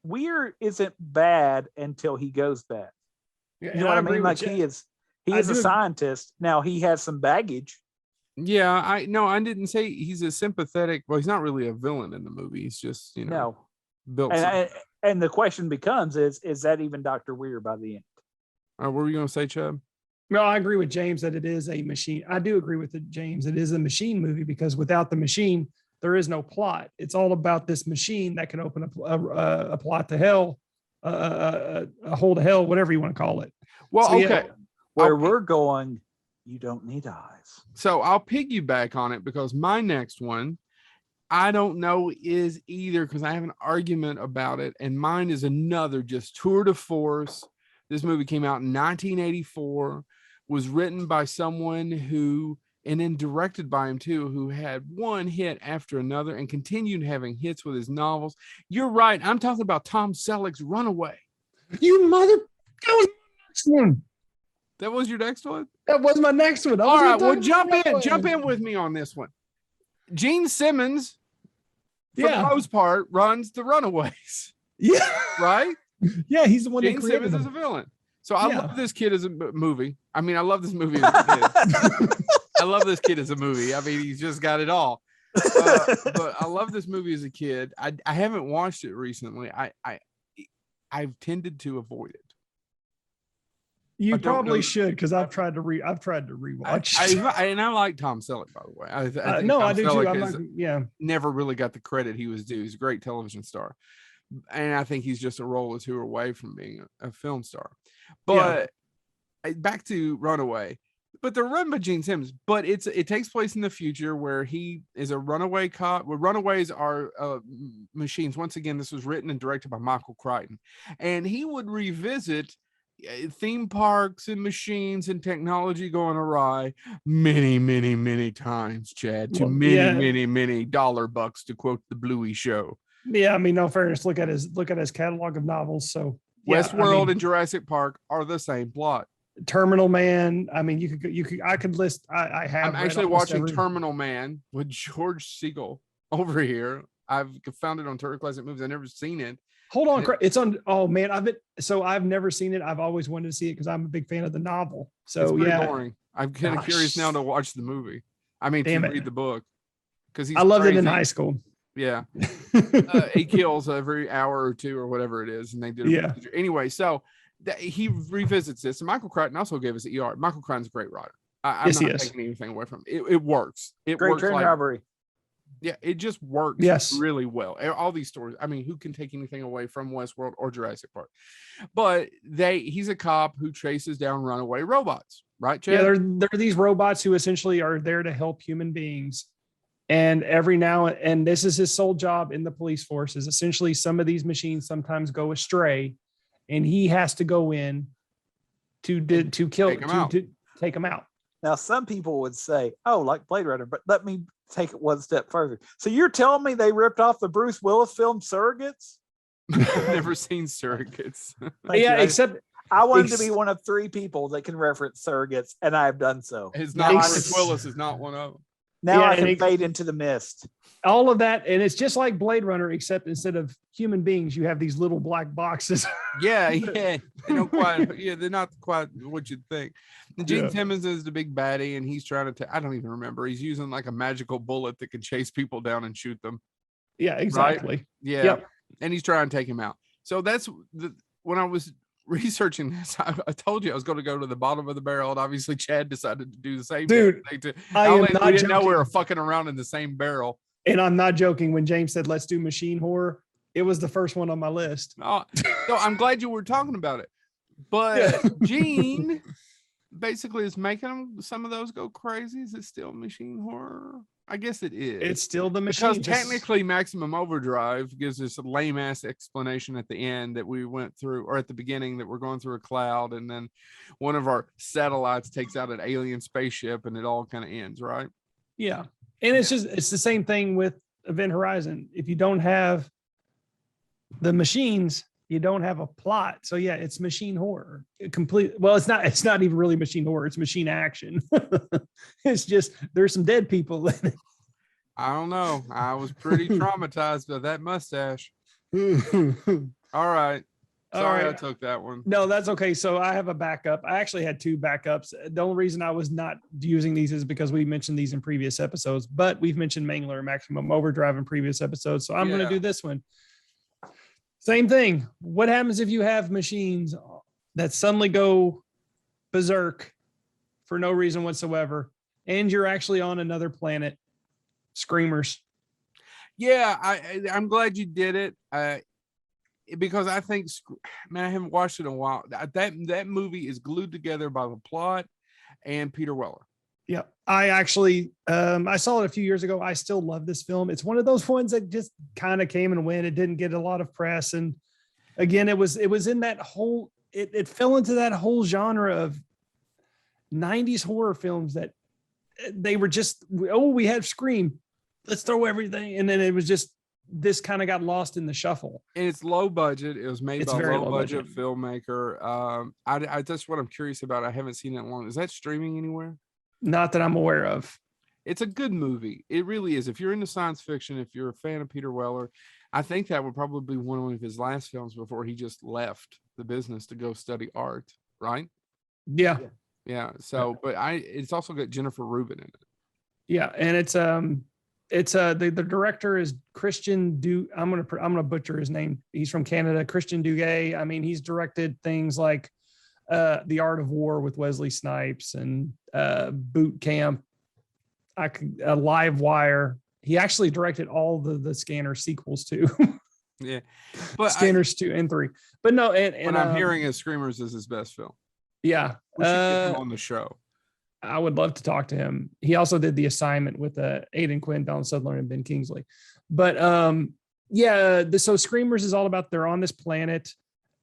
Weir isn't bad until he goes bad. Yeah, you know what I mean? Like he is a scientist. Now he has some baggage. Yeah, I didn't say he's a sympathetic. Well, he's not really a villain in the movie. He's just, built. And the question becomes, is that even Dr. Weir by the end? What were you going to say, Chubb? No, I agree with James that it is a machine. I do agree with James. It is a machine movie because without the machine, there is no plot. It's all about this machine that can open up a plot to hell, a hole to hell, whatever you want to call it. Well, so, okay. Yeah, where we're going, you don't need eyes. So I'll piggyback on it because my next one, I don't know is either, because I have an argument about it, and mine is another just tour de force. This movie came out in 1984, was written by someone who, and then directed by him too, who had one hit after another and continued having hits with his novels. You're right. I'm talking about Tom Selleck's Runaway. You mother... That was my next one. That was your next one? That was my next one. All right, well, jump in with me on this one. Gene Simmons, for the most part, runs the Runaways. Yeah. Right? Yeah, he's the one Gene that created Simmons them. is a villain. So I love this kid as a movie. I mean, I love this movie as a kid. I love this kid as a movie. I mean, he's just got it all. But I love this movie as a kid. I haven't watched it recently. I've tended to avoid it. You probably should, because I've tried to rewatch. I like Tom Selleck, by the way. I think I do too. Never really got the credit he was due. He's a great television star, and I think he's just a role or two away from being a film star. But back to Runaway, but they're run by Gene Simmons. But it takes place in the future where he is a runaway cop. Where runaways are machines. Once again, this was written and directed by Michael Crichton, and he would revisit theme parks and machines and technology going awry many times, Chad, to many dollar bucks, to quote the Bluey show. Yeah, I mean, no fairness. Look at his catalog of novels. So Westworld and Jurassic Park are the same plot. Terminal Man. I mean, you could. I could list. I have. I'm actually watching Terminal Man with George Siegel over here. I've found it on Turtle Classic Movies. I've never seen it. Hold on, it's on. Oh man, I've never seen it. I've always wanted to see it because I'm a big fan of the novel. So it's pretty boring. I'm kind of curious now to watch the movie. I mean, to read the book, because I loved it in high school. Yeah, he kills every hour or two or whatever it is, and they did. Anyway, so he revisits this. And Michael Crichton also gave us ER. Michael Crichton's a great writer. I'm not taking anything away from it. It works. It great works train robbery. Yeah, it just works really well. All these stories. I mean, who can take anything away from Westworld or Jurassic Park? But he's a cop who chases down runaway robots, right, Chad? Yeah, they're these robots who essentially are there to help human beings. And every now and this is his sole job in the police force, is essentially some of these machines sometimes go astray, and he has to go in to take them out. Now, some people would say, "Oh, like Blade Runner," but let me take it one step further. So you're telling me they ripped off the Bruce Willis film Surrogates? I've never seen Surrogates. Except I wanted to be one of 3 people that can reference Surrogates, and I have done so. Bruce Willis is not one of them. Now I can fade into the mist. All of that, and it's just like Blade Runner, except instead of human beings, you have these little black boxes. Yeah, they don't quite. Yeah, they're not quite what you'd think. Gene Simmons is the big baddie, and he's trying to. I don't even remember. He's using like a magical bullet that can chase people down and shoot them. Yeah, exactly. Right? Yeah, and he's trying to take him out. So that's when I was researching this, I told you I was going to go to the bottom of the barrel, and obviously Chad decided to do the same thing. We didn't know we were fucking around in the same barrel. And I'm not joking. When James said, let's do machine horror, it was the first one on my list. So I'm glad you were talking about it. But Gene basically is making some of those go crazy. Is it still machine horror? I guess it is. It's still the machine. Because technically Maximum Overdrive gives us a lame ass explanation at the end that we went through, or at the beginning, that we're going through a cloud, and then one of our satellites takes out an alien spaceship, and it all kind of ends, right? Yeah. And it's the same thing with Event Horizon. If you don't have the machines, you don't have a plot. So yeah, it's machine horror. Well, it's not even really machine horror. It's machine action. It's just, there's some dead people in it. I don't know. I was pretty traumatized by that mustache. All right. Sorry, I took that one. No, that's okay. So I have a backup. I actually had 2 backups. The only reason I was not using these is because we mentioned these in previous episodes, but we've mentioned Mangler and Maximum Overdrive in previous episodes. So I'm going to do this one. Same thing. What happens if you have machines that suddenly go berserk for no reason whatsoever, and you're actually on another planet? Screamers. Yeah, I'm glad you did it. Because I think, man, I haven't watched it in a while. That movie is glued together by the plot and Peter Weller. Yeah, I actually I saw it a few years ago. I still love this film. It's one of those ones that just kind of came and went. It didn't get a lot of press, and again, it was in that whole. It fell into that whole genre of 90s horror films that they were just, we had Scream, let's throw everything, and then it was just. This kind of got lost in the shuffle. And it's low budget. It was made by a low budget filmmaker. That's what I'm curious about. I haven't seen it in long. Is that streaming anywhere? Not that I'm aware of. It's a good movie. It really is. If you're into science fiction, if you're a fan of Peter Weller, I think that would probably be one of his last films before he just left the business to go study art. Right? Yeah. Yeah. So, but it's also got Jennifer Rubin in it. Yeah, and it's the director is Christian I'm gonna butcher his name. He's from Canada, Christian Duguay. I mean, he's directed things like The Art of War with Wesley Snipes and Boot Camp, a Live Wire. He actually directed all the Scanner sequels too. Yeah, but Scanners 2 and 3. But no, and what I'm hearing is Screamers is his best film. Yeah, we should get him on the show. I would love to talk to him. He also did The Assignment with Aidan Quinn, Donald Sutherland, and Ben Kingsley. But so Screamers is all about they're on this planet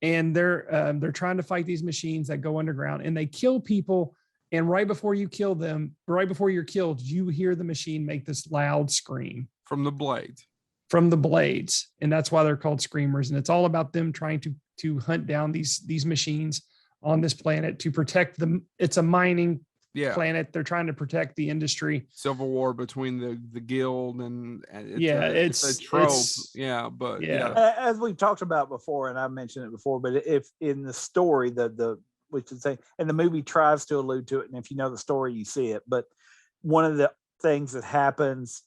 and they're trying to fight these machines that go underground and they kill people. And right before you kill them, right before you're killed, you hear the machine make this loud scream from the blades. And that's why they're called Screamers. And it's all about them trying to hunt down these machines on this planet to protect them. It's a mining planet. They're trying to protect the industry. Civil war between the guild and it's a trope. As we've talked about before, and I mentioned it before, but if in the story, we should say, and the movie tries to allude to it, and if you know the story, you see it. But one of the things that happens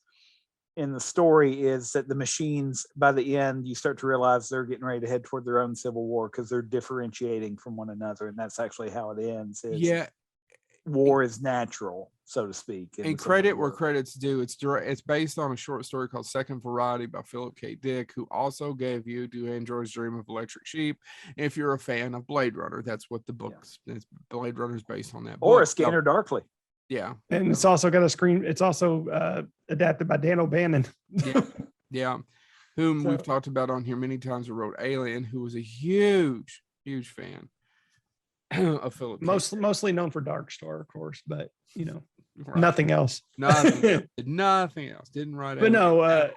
in the story is that the machines, by the end, you start to realize they're getting ready to head toward their own civil war because they're differentiating from one another, and that's actually how it ends. War is natural, so to speak. And credit where credit's due. It's based on a short story called Second Variety by Philip K. Dick, who also gave you Do Androids Dream of Electric Sheep. If you're a fan of Blade Runner, that's what the book's Blade Runner's based on that book. Or A Scanner Darkly. Yeah. And it's also got a screen. It's also adapted by Dan O'Bannon. Yeah. Whom we've talked about on here many times, who wrote Alien, who was a huge fan of Philip. Mostly known for Dark Star, of course, but nothing else. Nothing else. Didn't write. But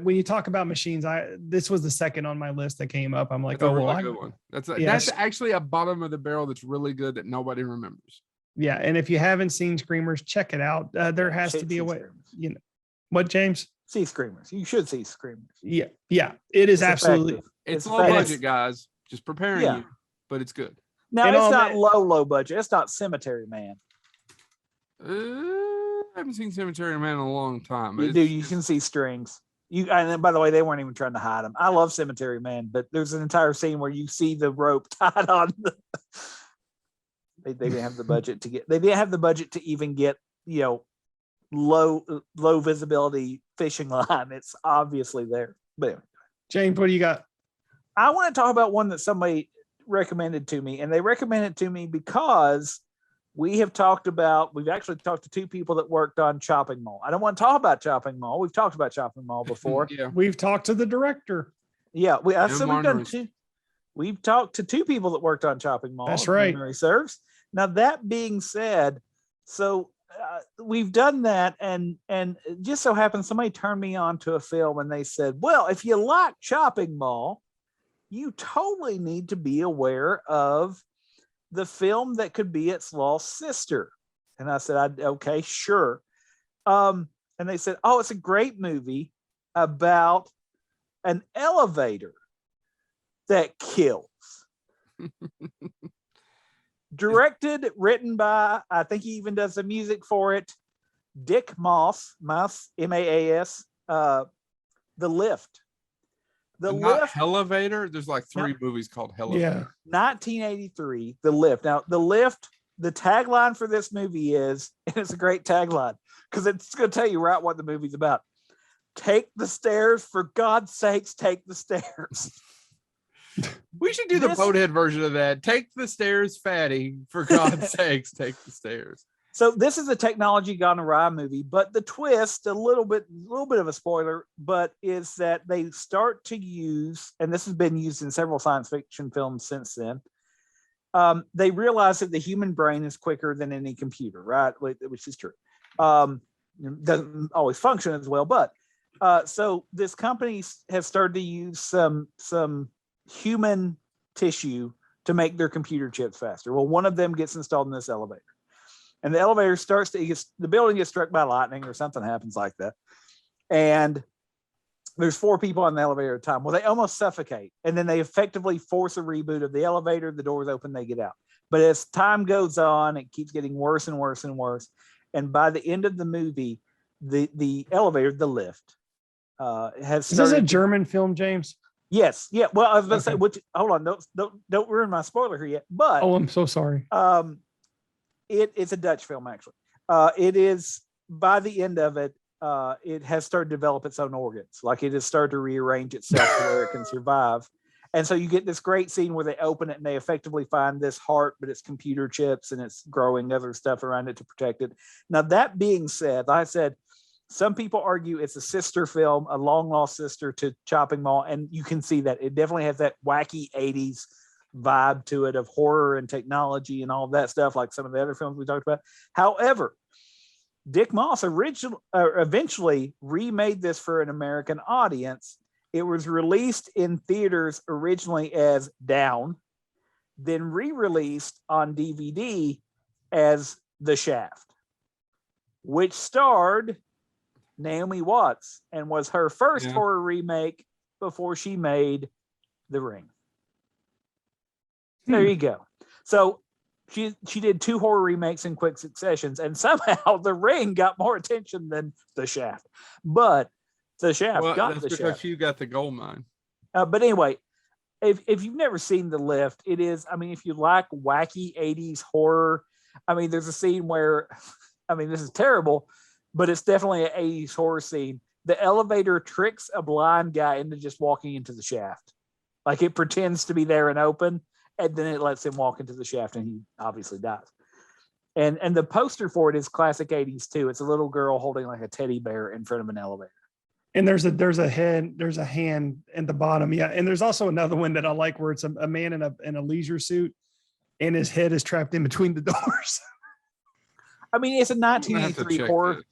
when you talk about machines, this was the second on my list that came up. I'm like, good one. That's actually a bottom of the barrel that's really good that nobody remembers. Yeah, and if you haven't seen Screamers, check it out. There has to be a way. What, James? See Screamers. You should see Screamers. Yeah, it is absolutely. Effective. It's low budget, guys. Just preparing you, but it's good. Now it's not low budget. It's not Cemetery Man. I haven't seen Cemetery Man in a long time. You can see strings. And by the way, they weren't even trying to hide them. I love Cemetery Man, but there's an entire scene where you see the rope tied on. They didn't have the budget to get. They didn't have the budget to even get low visibility fishing line. It's obviously there. But anyway. James, what do you got? I want to talk about one that somebody recommended to me, and they recommended it to me because we've actually talked to two people that worked on Chopping Mall. I don't want to talk about Chopping Mall. We've talked about Chopping Mall before. We've talked to the director. Yeah, we've done two. We've talked to two people that worked on Chopping Mall. That's right. Memory serves. Now that being said, so we've done that, and it just so happens somebody turned me on to a film, and they said, "Well, if you like Chopping Mall, you totally need to be aware of the film that could be its lost sister." And I said, okay, sure. And they said, "Oh, it's a great movie about an elevator that kills." Directed, written by, I think he even does the music for it, Dick Maas, M-A-A-S, The Lift. Elevator. There's like three movies called Elevator. Yeah. 1983, The Lift. Now, The Lift, the tagline for this movie is, and it's a great tagline because it's going to tell you right what the movie's about. Take the stairs, for God's sakes, take the stairs. We should do the boathead version of that. Take the stairs, fatty, for God's sakes, take the stairs. So this is a technology gone awry movie, but the twist, a little bit of a spoiler, but is that they start to use, and this has been used in several science fiction films since then. They realize that the human brain is quicker than any computer, right? Which is true. Doesn't always function as well, but so this company has started to use some human tissue to make their computer chips faster. Well, one of them gets installed in this elevator. And the elevator the building gets struck by lightning or something happens like that. And there's 4 people on the elevator at a time. Well, they almost suffocate. And then they effectively force a reboot of the elevator. The doors open, they get out. But as time goes on, it keeps getting worse and worse and worse. And by the end of the movie, the elevator, the lift, has started. Is this a German film, James? Yes. Yeah. Well, I was going to say, hold on. Don't ruin my spoiler here yet. But I'm so sorry. It's a Dutch film, actually. It is, by the end of it, it has started to develop its own organs. Like it has started to rearrange itself so where it can survive. And so you get this great scene where they open it and they effectively find this heart, but it's computer chips and it's growing other stuff around it to protect it. Now, that being said, like I said, some people argue it's a sister film, a long lost sister to Chopping Mall. And you can see that it definitely has that wacky 80s vibe to it of horror and technology and all of that stuff, like some of the other films we talked about. However, Dick Moss eventually remade this for an American audience. It was released in theaters originally as Down, then re-released on DVD as The Shaft, which starred Naomi Watts and was her first horror remake before she made The Ring. There you go. So she did 2 horror remakes in quick successions, and somehow The Ring got more attention than The Shaft. But The Shaft got the Shaft. Because you got the gold mine. But anyway, if you've never seen The Lift, it is, I mean, if you like wacky 80s horror, I mean, there's a scene where, I mean, this is terrible, but it's definitely an 80s horror scene. The elevator tricks a blind guy into just walking into the shaft. Like, it pretends to be there and open, and then it lets him walk into the shaft, and he obviously dies. And the poster for it is classic 80s too. It's a little girl holding like a teddy bear in front of an elevator. And there's a hand in the bottom. Yeah. And there's also another one that I like where it's a man in a leisure suit and his head is trapped in between the doors. I mean, it's a 1983 horror.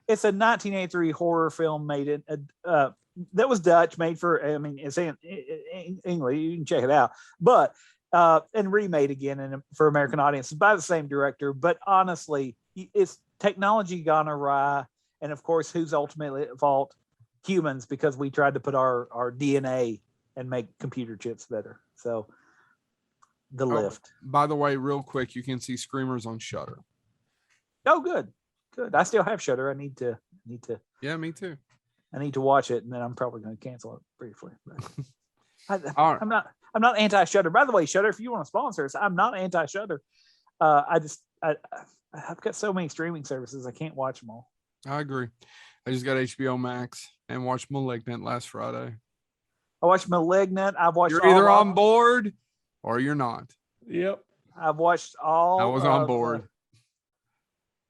It's a 1983 horror film made in that was Dutch, made for, I mean, it's in English. You can check it out, but and remade again for American audiences by the same director. But honestly, it's technology gone awry, and of course, who's ultimately at fault? Humans, because we tried to put our DNA and make computer chips better. So, The Lift. By the way, real quick, you can see Screamers on Shudder. Oh, good. I still have Shudder. I need to. Yeah, me too. I need to watch it, and then I'm probably going to cancel it briefly. I'm not anti-Shudder. By the way, Shudder, if you want to sponsor us, I'm not anti-Shudder. I've got so many streaming services, I can't watch them all. I agree. I just got HBO Max and watched Malignant last Friday. I watched Malignant. You're either on board or you're not. Yep. I've watched all. I was on board.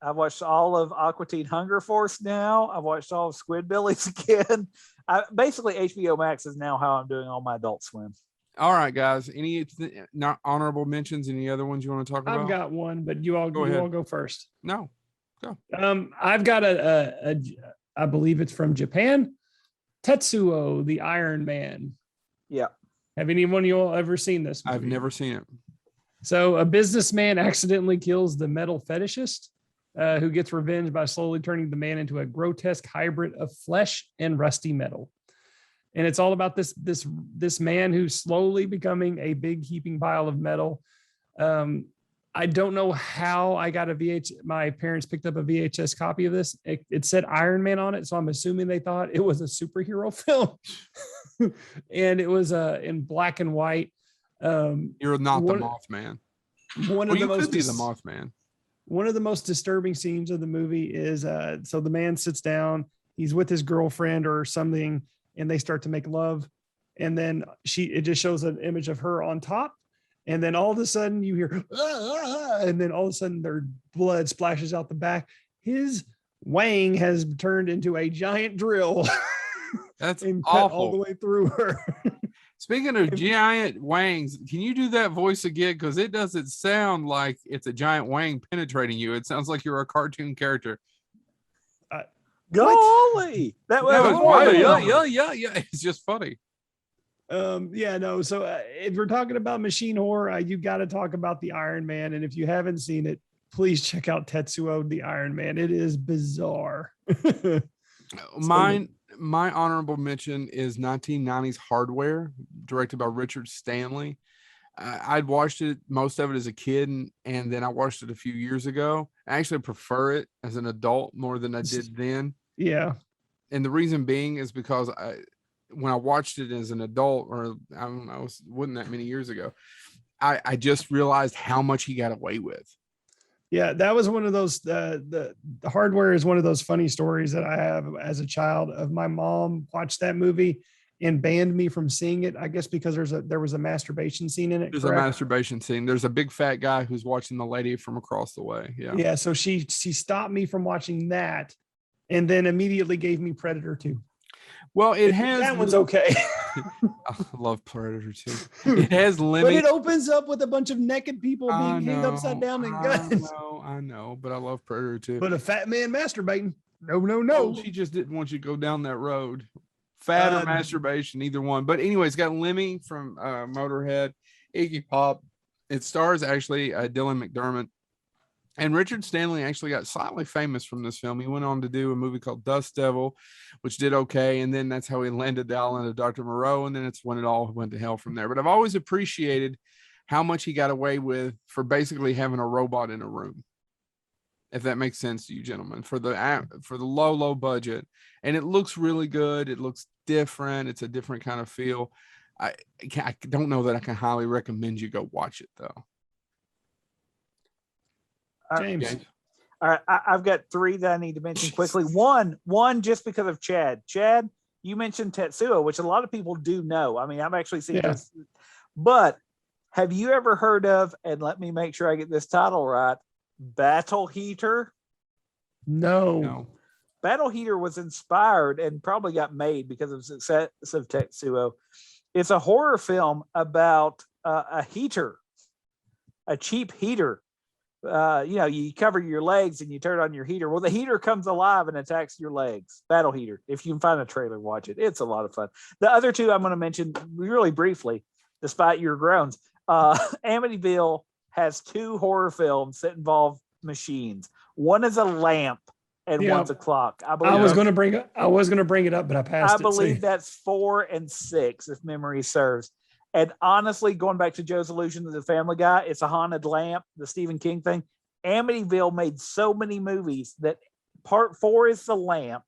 I've watched all of Aqua Teen Hunger Force now. I've watched all of Squidbillies again. Basically, HBO Max is now how I'm doing all my Adult Swim. All right, guys. Any not honorable mentions? Any other ones you want to talk about? I've got one, but you all go first. No, go. I've got a I believe it's from Japan. Tetsuo the Iron Man. Yeah. Have anyone of you all ever seen this movie? I've never seen it. So a businessman accidentally kills the metal fetishist, who gets revenge by slowly turning the man into a grotesque hybrid of flesh and rusty metal. And it's all about this man who's slowly becoming a big heaping pile of metal. I don't know how I got my parents picked up a VHS copy of this. It said Iron Man on it, so I'm assuming they thought it was a superhero film. And it was in black and white. You're not the Mothman. You could be the Mothman. One of the most disturbing scenes of the movie is so the man sits down, he's with his girlfriend or something, and they start to make love. And then it just shows an image of her on top. And then all of a sudden you hear, and then all of a sudden their blood splashes out the back. His wang has turned into a giant drill. That's and awful. cut all the way through her. Speaking of giant wangs, can you do that voice again? Because it doesn't sound like it's a giant wang penetrating you. It sounds like you're a cartoon character. Golly, that was funny. Yeah. It's just funny. So if we're talking about machine horror, you got to talk about the Iron Man. And if you haven't seen it, please check out Tetsuo the Iron Man. It is bizarre. My honorable mention is 1990s Hardware, directed by Richard Stanley. I'd watched most of it as a kid, and then I watched it a few years ago. I actually prefer it as an adult more than I did then. Yeah. And the reason being is because when I watched it as an adult, or I don't know, it wasn't that many years ago, I just realized how much he got away with. Yeah, that was one of those, the Hardware is one of those funny stories that I have as a child of my mom watched that movie and banned me from seeing it. I guess because there was a masturbation scene in it. There's a masturbation scene. There's a big fat guy who's watching the lady from across the way. Yeah. Yeah. So she stopped me from watching that, and then immediately gave me Predator 2. Well, that one's okay. I love Predator 2. It has limits. But it opens up with a bunch of naked people being hanged upside down and guns. I know, but I love Predator 2. But a fat man masturbating. No. Oh, she just didn't want you to go down that road. Fat or masturbation, either one. But anyway, it's got Lemmy from Motorhead, Iggy Pop. It stars actually Dylan McDermott. And Richard Stanley actually got slightly famous from this film. He went on to do a movie called Dust Devil, which did okay. And then that's how he landed the island of Dr. Moreau. And then it's when it all went to hell from there. But I've always appreciated how much he got away with for basically having a robot in a room. If that makes sense to you, gentlemen, for the low budget. And it looks really good. It looks different. It's a different kind of feel. I don't know that I can highly recommend you go watch it, though. James. All right, I've got 3 that I need to mention quickly. One just because of Chad. Chad, you mentioned Tetsuo, which a lot of people do know. I mean, I've actually seen this. But have you ever heard of, and let me make sure I get this title right, Battle Heater? No. Battle Heater was inspired and probably got made because of the success of Tetsuo. It's a horror film about a heater, a cheap heater. You cover your legs and you turn on your heater. Well, the heater comes alive and attacks your legs. Battle Heater. If you can find a trailer, watch it. It's a lot of fun. The other 2 I'm going to mention really briefly, despite your groans. Amityville has 2 horror films that involve machines. One is a lamp and one's a clock. I was going to bring it up, but I passed. I believe that's 4 and 6, if memory serves. And honestly, going back to Joe's allusion to the Family Guy, it's a haunted lamp, the Stephen King thing. Amityville made so many movies that part 4 is the lamp.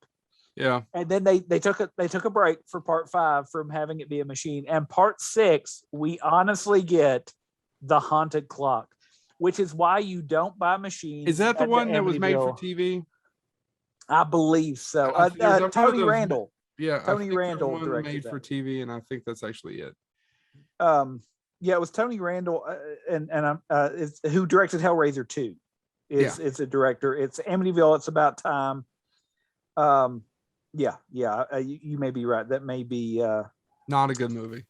Yeah. And then they took a break for part 5 from having it be a machine. And part 6, we honestly get the haunted clock, which is why you don't buy machines. Is that the one that was made for TV? I believe so. Tony Randall. Yeah. Tony Randall directed made for TV, and I think that's actually it. It was Tony Randall and who directed Hellraiser 2. It's a director. It's Amityville. It's About Time. You may be right. That may be not a good movie.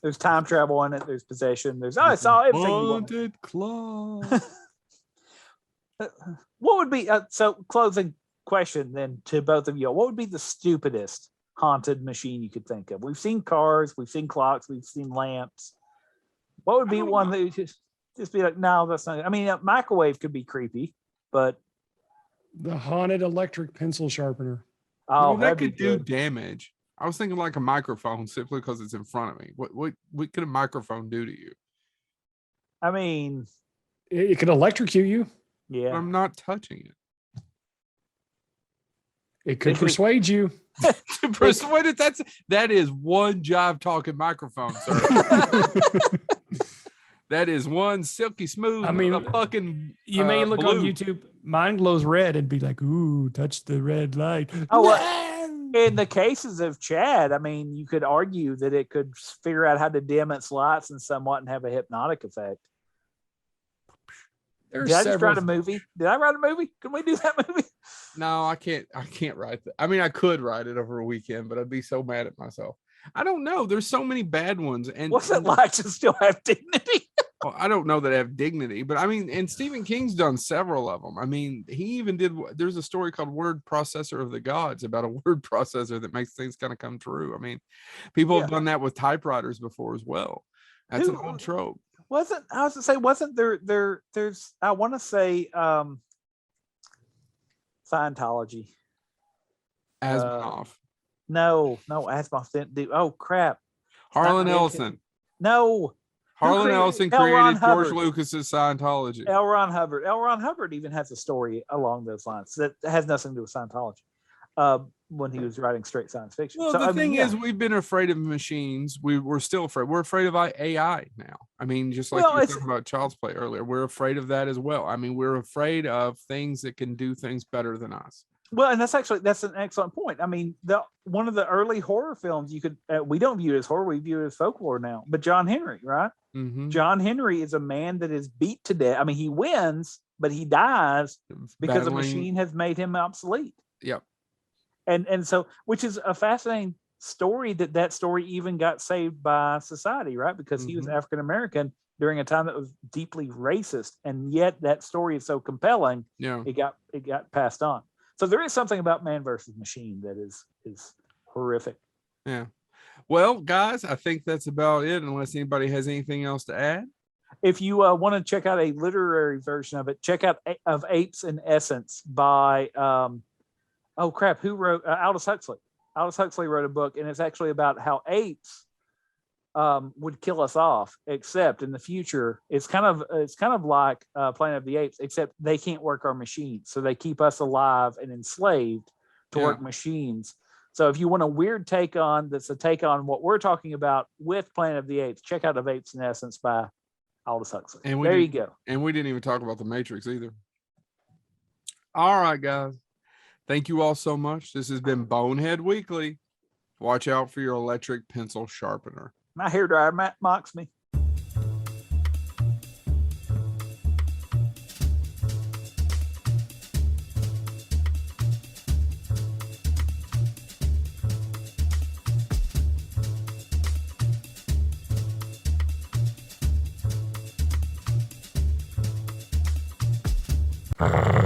There's time travel in it. There's possession. There's it's all everything. Haunted Claw. What would be so closing question then to both of you? What would be the stupidest haunted machine you could think of? We've seen cars, we've seen clocks, we've seen lamps. What would be one that just be like, no, that's not. I mean, a microwave could be creepy, but the haunted electric pencil sharpener. Oh, that could do damage. I was thinking like a microphone simply because it's in front of me. What could a microphone do to you? I mean, it could electrocute you. Yeah, I'm not touching it. It could persuade you. To persuade it, that is one jive talking microphone, sir. That is one silky smooth. I mean, fucking. You may look blue on YouTube. Mine glows red and be like, "Ooh, touch the red light." Oh, in the cases of Chad, I mean, you could argue that it could figure out how to dim its lights and somewhat and have a hypnotic effect. Did I just write a movie? Did I write a movie? Can we do that movie? No, I can't write that. I mean, I could write it over a weekend, but I'd be so mad at myself. I don't know. There's so many bad ones. And what's it like to still have dignity? Well, I don't know that I have dignity, but I mean, and Stephen King's done several of them. I mean, he even there's a story called Word Processor of the Gods about a word processor that makes things kind of come true. I mean, people have done that with typewriters before as well. That's an old trope. Wasn't there's I want to say Scientology. Asimov. No, Asimov didn't do. Oh crap. Harlan Ellison. No. Harlan Ellison created George Lucas's Scientology. L. Ron Hubbard. L. Ron Hubbard even has a story along those lines that has nothing to do with Scientology. When he was writing straight science fiction. Well, so, the thing is, we've been afraid of machines. We're still afraid. We're afraid of AI now. I mean, just like you were talking about Child's Play earlier, we're afraid of that as well. I mean, we're afraid of things that can do things better than us. Well, and that's an excellent point. I mean, one of the early horror films we don't view it as horror, we view it as folklore now. But John Henry, right? Mm-hmm. John Henry is a man that is beat to death. I mean, he wins, but he dies because a machine has made him obsolete. Yep. And so, which is a fascinating story that story even got saved by society, right? Because he was African American during a time that was deeply racist, and yet that story is so compelling. Yeah, it got passed on. So there is something about Man versus Machine that is horrific. Yeah. Well, guys, I think that's about it. Unless anybody has anything else to add. If you want to check out a literary version of it, check out Of Apes in Essence by who wrote Aldous Huxley. Aldous Huxley wrote a book, and it's actually about how apes would kill us off, except in the future it's kind of like Planet of the Apes, except they can't work our machines, so they keep us alive and enslaved to work machines. So if you want a weird take on what we're talking about with Planet of the Apes, check out Of Apes in Essence by Aldous Huxley. And there you go. And we didn't even talk about the Matrix either. All right, guys, thank you all so much. This has been Bonehead Weekly. Watch out for your electric pencil sharpener. My hairdryer mocks me. Uh-huh.